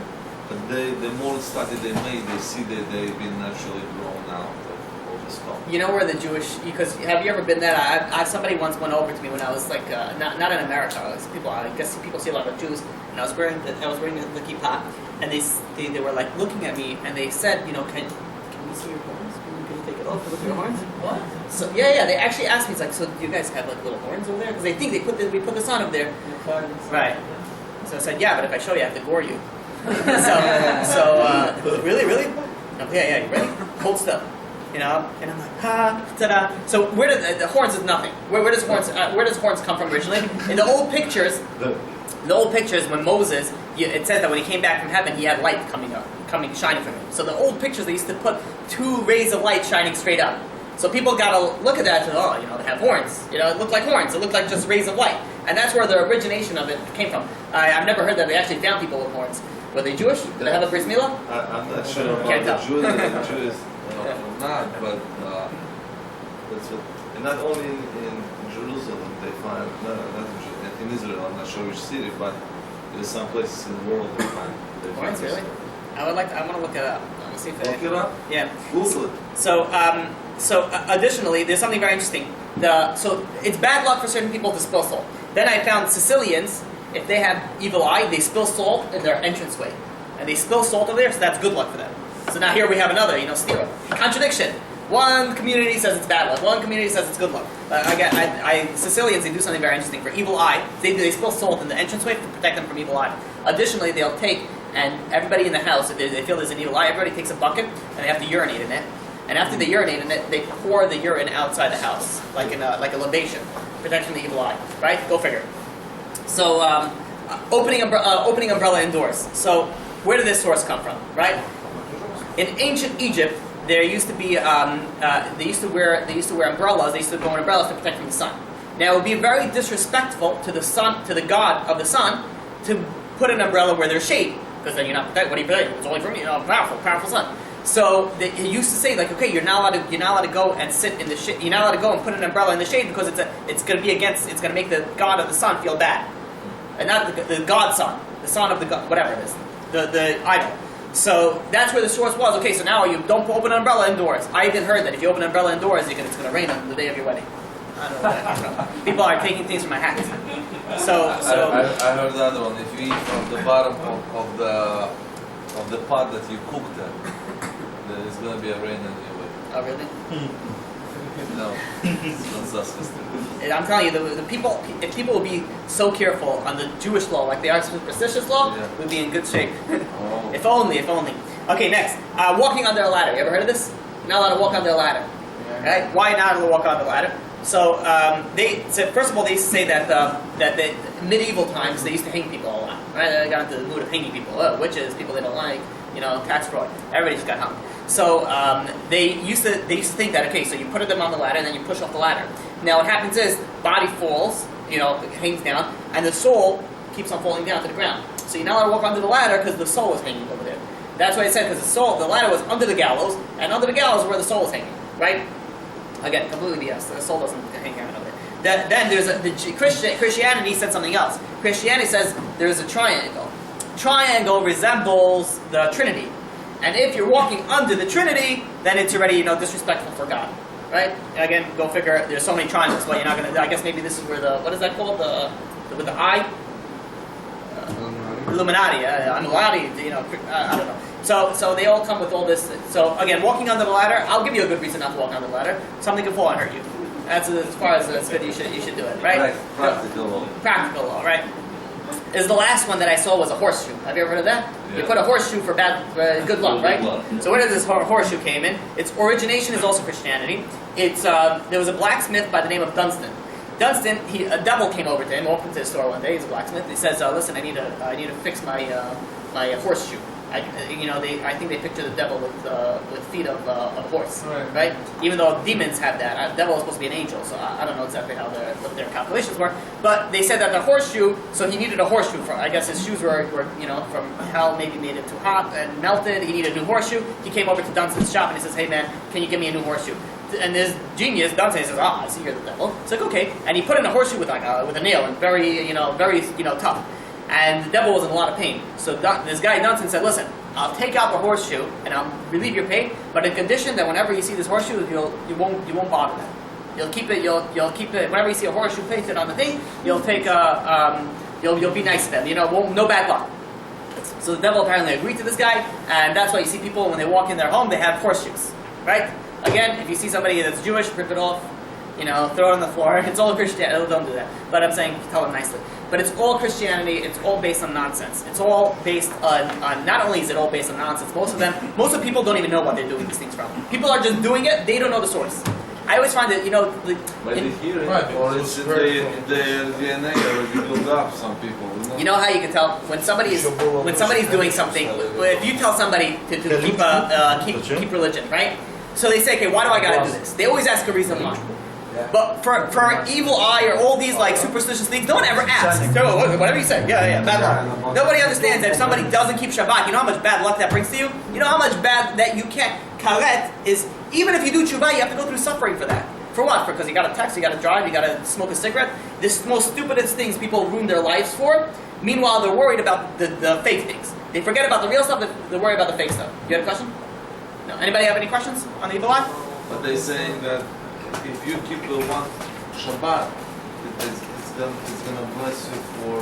but the more study they made, they see that they've been naturally grown out of the skull. You know where the Jewish? Because have you ever been there? Somebody once went over to me when I was like not in America. It was people. I guess people see a lot of Jews, and I was wearing the kippah, and they were like looking at me, and they said, can we see your horns? Can you take it off to look at your horns? What? So yeah, they actually asked me. It's like, so do you guys have like little horns over there? Because they think we put this on up there, right? So I said, yeah, but if I show you, I have to gore you. Really? Okay, yeah, you ready? Hold still. And I'm like, ta-da. So where did the horns is nothing. Where does horns come from originally? In the old pictures, when Moses, it says that when he came back from heaven, he had light shining from him. So the old pictures, they used to put 2 rays of light shining straight up. So people got to look at that and they have horns. It looked like horns. It looked like just rays of light. And that's where the origination of it came from. I've never heard that they actually found people with horns. Were they Jewish? Did they have a bris milah? I'm not sure Can't about tell. the Jews or not, but that's what. And not only in Jerusalem, they find in Israel. I'm not sure which city, but there's some places in the world they find Horns, really? I want to look it up. Let me see if Look it up. Yeah. Google it. So additionally, there's something very interesting. So it's bad luck for certain people to spill salt. Then I found Sicilians, if they have evil eye, they spill salt in their entranceway. And they spill salt over there, so that's good luck for them. So now here we have another, stira. Contradiction. One community says it's bad luck. One community says it's good luck. Sicilians, they do something very interesting. For evil eye, they spill salt in the entranceway to protect them from evil eye. Additionally, they'll take, and everybody in the house, if they feel there's an evil eye, everybody takes a bucket, and they have to urinate in it. And after they urinate in it, they pour the urine outside the house, like a libation, protection from the evil eye. Right? Go figure. So, opening umbrella indoors. So, where did this source come from? Right? In ancient Egypt, there used to be they used to wear umbrellas. They used to go in umbrellas to protect from the sun. Now it would be very disrespectful to the sun, to the god of the sun, to put an umbrella where there's shade, because then you're not protected. What are you protecting? It's only for me, powerful sun. So he used to say, like, okay, you're not allowed to go and sit in the shade. You're not allowed to go and put an umbrella in the shade because it's going to make the god of the sun feel bad, and not the god sun, the son of the god, whatever it is, the idol. So that's where the source was. Okay, so now you don't open an umbrella indoors. I even heard that if you open an umbrella indoors, it's going to rain on the day of your wedding. I don't know. People are taking things from my hat. So I heard the other one. If you eat from the bottom of the pot that you cooked there is going to be a rain on your wedding. oh really? No, it's not disgusting. And I'm telling you, the people, if people would be so careful on the Jewish law, like they are superstitious law, Yeah. we'd be in good shape. Oh. If only. Okay, next. Walking under a ladder. You ever heard of this? You're not allowed to walk under a ladder. Right? Why not allowed to walk under a ladder? So first of all, they used to say that the medieval times they used to hang people a lot. Right? They got into the mood of hanging people, witches, people they don't like, tax fraud. Everybody just got hung. So they used to think that, okay, so you put them on the ladder and then you push off the ladder. Now what happens is body falls, hangs down, and the soul keeps on falling down to the ground. So you're not allowed to walk under the ladder because the soul is hanging over there. That's why it said, because the ladder was under the gallows, and under the gallows is where the soul is hanging, right? Again, completely BS. The soul doesn't hang around over there. Then there's Christianity said something else. Christianity says there's a triangle. Triangle resembles the Trinity. And if you're walking under the Trinity, then it's already, disrespectful for God. Right? And again, go figure, there's so many triangles, but you're not going to, I guess maybe this is where what is that called? With the eye? Illuminati, Illuminati, I don't know. So they all come with all this. So again, walking under the ladder, I'll give you a good reason not to walk under the ladder. Something can fall and hurt you. That's as far as it's good. You should do it, right? Practical law. Practical law, right? Is the last one that I saw was a horseshoe. Have you ever heard of that? Yeah. You put a horseshoe for good luck, right? Good luck. So where did this horseshoe came in? Its origination is also Christianity. There was a blacksmith by the name of Dunstan. Dunstan, a devil came over to him, walked into the store one day. He's a blacksmith. He says, "Listen, I need to fix my horseshoe." I think they picture the devil with feet of a horse, right? Even though demons have that, the devil is supposed to be an angel, so I don't know exactly what their calculations were. But they said that the horseshoe, so he needed a horseshoe. I guess his shoes were from hell, maybe made it too hot and melted. He needed a new horseshoe. He came over to Dunstan's shop and he says, "Hey man, can you give me a new horseshoe?" And this genius, Dunstan, says, "I see you're the devil." It's like, okay, and he put in a horseshoe with a nail, and very tough. And the devil was in a lot of pain. So this guy Dunstan said, "Listen, I'll take out the horseshoe and I'll relieve your pain, but in condition that whenever you see this horseshoe, you won't bother them. You'll keep it. You'll keep it. Whenever you see a horseshoe pasted on the thing, you'll take you'll be nice to them. No bad luck." So the devil apparently agreed to this guy, and that's why you see people when they walk in their home, they have horseshoes, right? Again, if you see somebody that's Jewish, rip it off, throw it on the floor. It's all Christianity. Don't do that. But I'm saying, tell them nicely. But it's all Christianity. It's all based on nonsense. It's all based on not only is it all based on nonsense, most of people don't even know what they're doing these things from. People are just doing it. They don't know the source. I always find that, By the hearing, or it's in their DNA already built up, some people. You know how you can tell when somebody's doing something. If you tell somebody to keep religion, right? So they say, okay, why do I gotta do this? They always ask a reason why. But for evil eye or all these superstitious things, no one ever asks. Whatever you say, yeah, bad luck. Nobody understands that if somebody doesn't keep Shabbat, you know how much bad luck that brings to you? You know how much bad that you can't. Karet is, even if you do tshuva, you have to go through suffering for that. For what? Because you gotta text, you gotta drive, you gotta smoke a cigarette. This most stupidest things people ruin their lives for. Meanwhile, they're worried about the fake things. They forget about the real stuff, they worry about the fake stuff. You have a question? No. Anybody have any questions on the evil eye? But they're saying that if you keep the one Shabbat, it's gonna bless you for.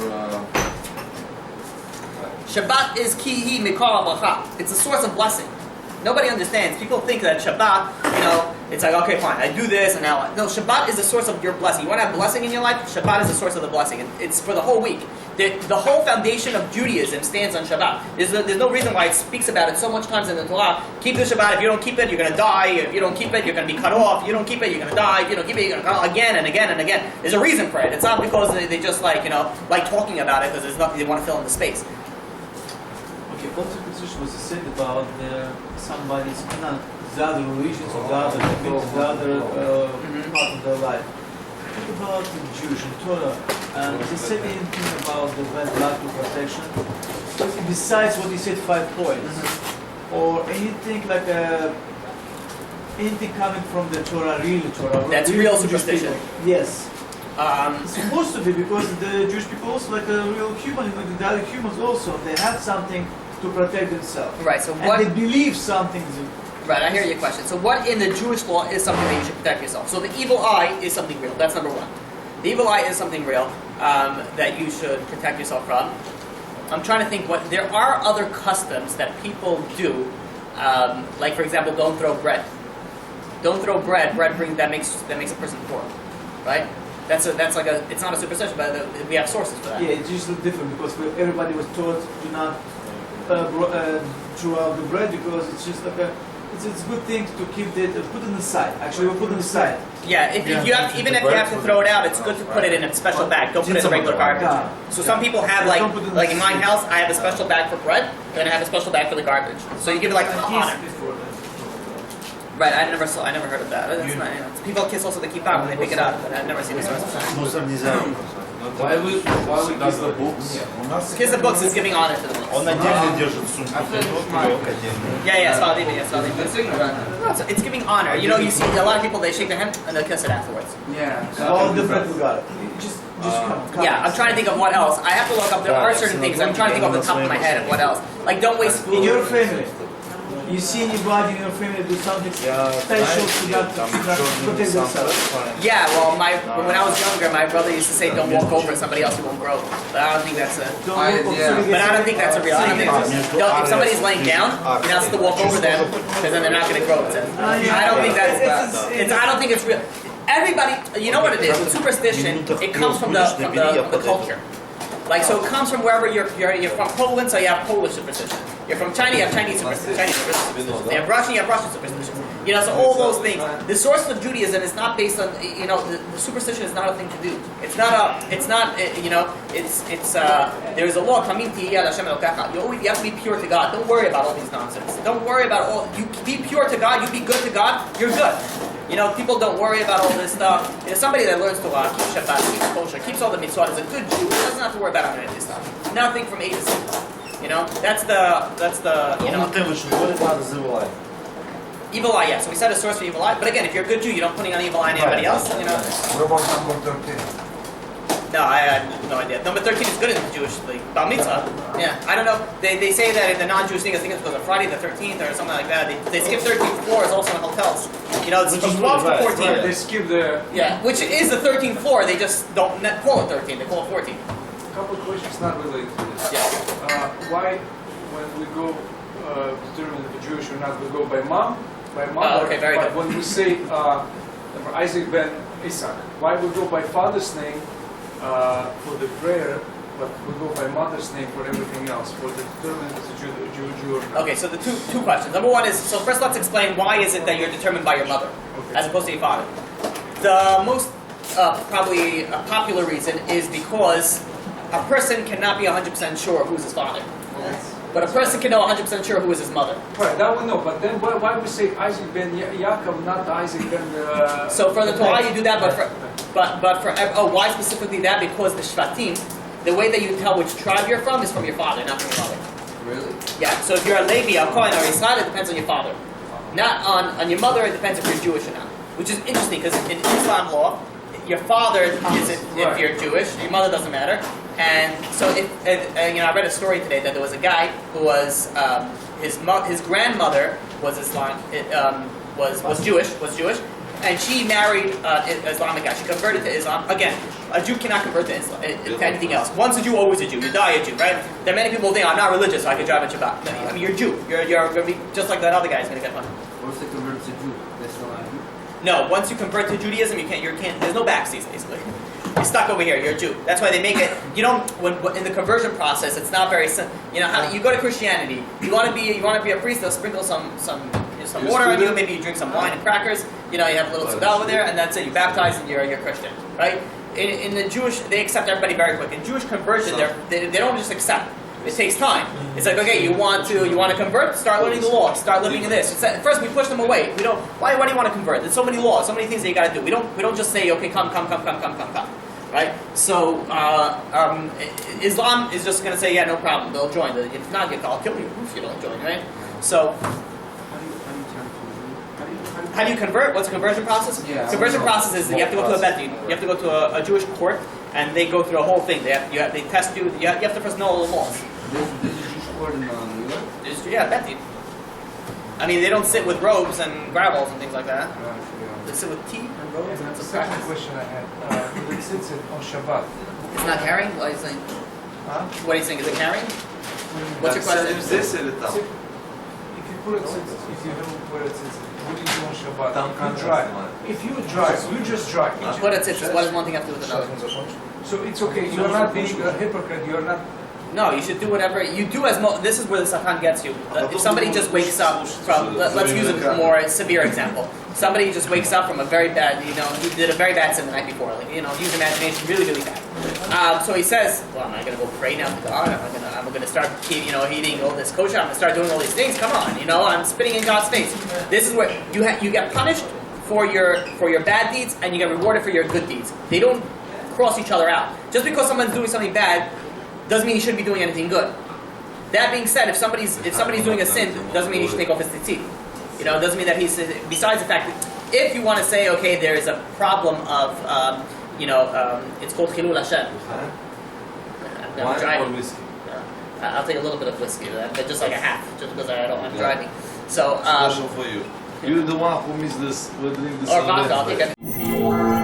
Shabbat is kihi mikol bracha. It's a source of blessing. Nobody understands. People think that Shabbat, it's like, okay, fine, I do this and now I... No, Shabbat is the source of your blessing. You want to have blessing in your life? Shabbat is the source of the blessing. It's for the whole week. The whole foundation of Judaism stands on Shabbat. There's no reason why it speaks about it so much times in the Torah. Keep the Shabbat. If you don't keep it, you're going to die. If you don't keep it, you're going to be cut off. If you don't keep it, you're going to die. If you don't keep it, you're going to come again and again and again. There's a reason for it. It's not because they just like talking about it because there's nothing they want to fill in the space. Okay, what superstition was said about somebody's the other religions, or the other communities, the other part of their life. What about the Jewish and Torah? They said anything about the bad luck to protection? Besides what he said, 5 points, or anything like anything coming from the Torah, real Torah. That's real superstition. Yes. It's supposed to be, because the Jewish people also like a real human, like the other humans also, they have something to protect themselves. Right, so And what... they believe something. Right, I hear your question. So what in the Jewish law is something that you should protect yourself? So the evil eye is something real. That's number one. The evil eye is something real that you should protect yourself from. I'm trying to think what... There are other customs that people do, like for example, don't throw bread. Don't throw bread. Bread that makes a person poor, right? That's like a... It's not a superstition, but we have sources for that. Yeah, it's usually different, because everybody was taught to not throw out the bread, because it's just like a... It's a good thing to keep it, put it aside. Actually, we'll put it aside. Yeah, if you have, even if you have to throw it out, it's good to put it in a special bag. Don't put it in regular garbage. So some people have like in my house, I have a special bag for bread, and then I have a special bag for the garbage. So you give it like honor. Right, I never heard of that. That's not, people kiss also the kippah when they pick it up, but I've never seen this. Мусор нельзя. Why we kiss the books? Kiss the books is giving honor to them. Он отдельно держит сумку, Yeah, Saudi, Saudi. That's ignorant. No, it's giving honor. You know, you see a lot of people, they shake their hand and they'll kiss it afterwards. Yeah. All the bread we got. Just come. Yeah, I'm trying to think of what else. I have to look up. There are certain things. I'm trying to think off the top of my head of what else. Like, don't waste food. In your family, you see anybody in your family do something special to not protect themselves? Yeah, well, when I was younger, my brother used to say, "Don't walk over somebody else who won't grow." But I don't think that's a. Don't look up, But I don't think that's a real. I don't think if somebody's laying down, you're not supposed to walk over them because then they're not going to grow. I don't think that's. I don't think it's real. Everybody, you know what it is? With superstition, it comes from the culture. Like, so it comes from wherever you're from. Poland, so you have Polish superstition. You're from China, you have Chinese superstitions. You have Russian, you have Russian superstitions. You know, so all those things. The source of Judaism is not based on, you know, the superstition is not a thing to do. It's not, you know, there's a law, you have to be pure to God. Don't worry about all these nonsense. Don't worry about you be pure to God, you be good to God, you're good. You know, people don't worry about all this stuff. You know, somebody that learns Torah, keeps Shabbat, keeps kosher, keeps all the mitzvot, is a good Jew. Doesn't have to worry about any of this stuff. Nothing from A to Z. You know, that's the you know. Evil eye, yeah. So we said a source for evil eye. But again, if you're a good Jew, you don't put on evil eye on anybody else. You know. What about number 13? No, I have no idea. Number 13 is good in the Jewish league. Bar mitzvah. Yeah, I don't know. They say that in the non-Jewish thing, I think it was on Friday the 13th or something like that. They skip 13th floors also in hotels. You know, it's from 12 to 14. They skip the... Yeah, which is the 13th floor. They just don't call it 13. They call it 14. Couple of questions not related to this. Yeah. Why, when we go determine if a Jewish or not, we go by mom, by mother. Okay, very but good. when we say Isaac ben Isaac, why we go by father's name for the prayer, but we go by mother's name for everything else, for the determine if it's a Jew or not? Okay, so the two questions. Number one is, so first let's explain why is it that you're determined by your mother as opposed to your father. The most probably a popular reason is because a person cannot be 100% sure who's his father. But a person can know 100% sure who is his mother. Right, that we know, but then why we say Isaac ben Yaakov, not Isaac ben... So for the Torah you do that, but for why specifically that? Because the Shvatim, the way that you tell which tribe you're from is from your father, not from your mother. Really? Yeah, so if you're a Levi, a Kohen, or Israel, it depends on your father. Not on your mother, it depends if you're Jewish or not. Which is interesting, because in Islam law, your father is if you're Jewish, your mother doesn't matter. And so, you know, I read a story today that there was a guy who was his grandmother was was Jewish, and she married an Islamic guy. She converted to Islam. Again, a Jew cannot convert to Islam to anything else. Once a Jew, always a Jew. You die a Jew, right? There are many people who think I'm not religious, so I can drive a Shabbat. No, I mean, you're a Jew. You're going to be just like that other guy is going to get money. What if they convert to Jew? They still not Jew? No, once you convert to Judaism, you can't. There's no backseas, basically. You're stuck over here. You're a Jew. That's why they make it. You don't. When in the conversion process, it's not very. You know, how you go to Christianity. You want to be a priest. They'll sprinkle some water on you. Maybe you drink some wine and crackers. You know, you have a little tzedakah over there, and that's it. You baptize, and you're Christian, right? In the Jewish, they accept everybody very quick. In Jewish conversion, they don't just accept. It takes time. It's like, okay, you want to convert? Start learning the law. Start living in this. At first, we push them away. We don't. Why do you want to convert? There's so many laws, so many things that you got to do. We don't just say, okay, come, right? So Islam is just going to say, yeah, no problem. They'll join. If not, I'll kill you if you don't join, right? So. How do you convert? What's the conversion process? Yeah, Conversion process is you have to go to a bet. You have to go to a Jewish court, and they go through a whole thing. They test you. You have to first know all the laws. There's a Jewish court in New York? Yeah, bet you. I mean, they don't sit with robes and gravels and things like that. They sit with tea and robes. And And the it's a second practice. question I had, it sits on Shabbat. It's not carrying. What are you saying? Huh? What are you saying? Is it carrying? What's your question? Здесь или там? If you put it, if you don't put it, what do you do on Shabbat? Там You can't drive. If you drive, you just drive. What does one thing have to do with another? So it's okay. You're not being a hypocrite. You're not. No, you should do whatever you do. This is where the Satan gets you. If somebody just wakes up from, let's use a more severe example. Somebody just wakes up from a very bad, he did a very bad sin the night before. Like, use imagination, really, really bad. So he says, well, am I going to go pray now to God? I'm going to start, eating all this kosher. I'm going to start doing all these things. Come on, I'm spitting in God's face. This is where you get punished for your bad deeds and you get rewarded for your good deeds. They don't cross each other out. Just because someone's doing something bad doesn't mean he shouldn't be doing anything good. That being said, if somebody's doing a sin, doesn't mean he should take off his tzitzit. It doesn't mean that he's. Besides the fact that if you want to say, okay, there is a problem of, it's called chilul Hashem. I'm Wine or driving. whiskey? I'll take a little bit of whiskey, but just like a half, just because I'm driving. So. Special for you. You're the one who missed this. We're doing this Or already. vodka. I'll take a.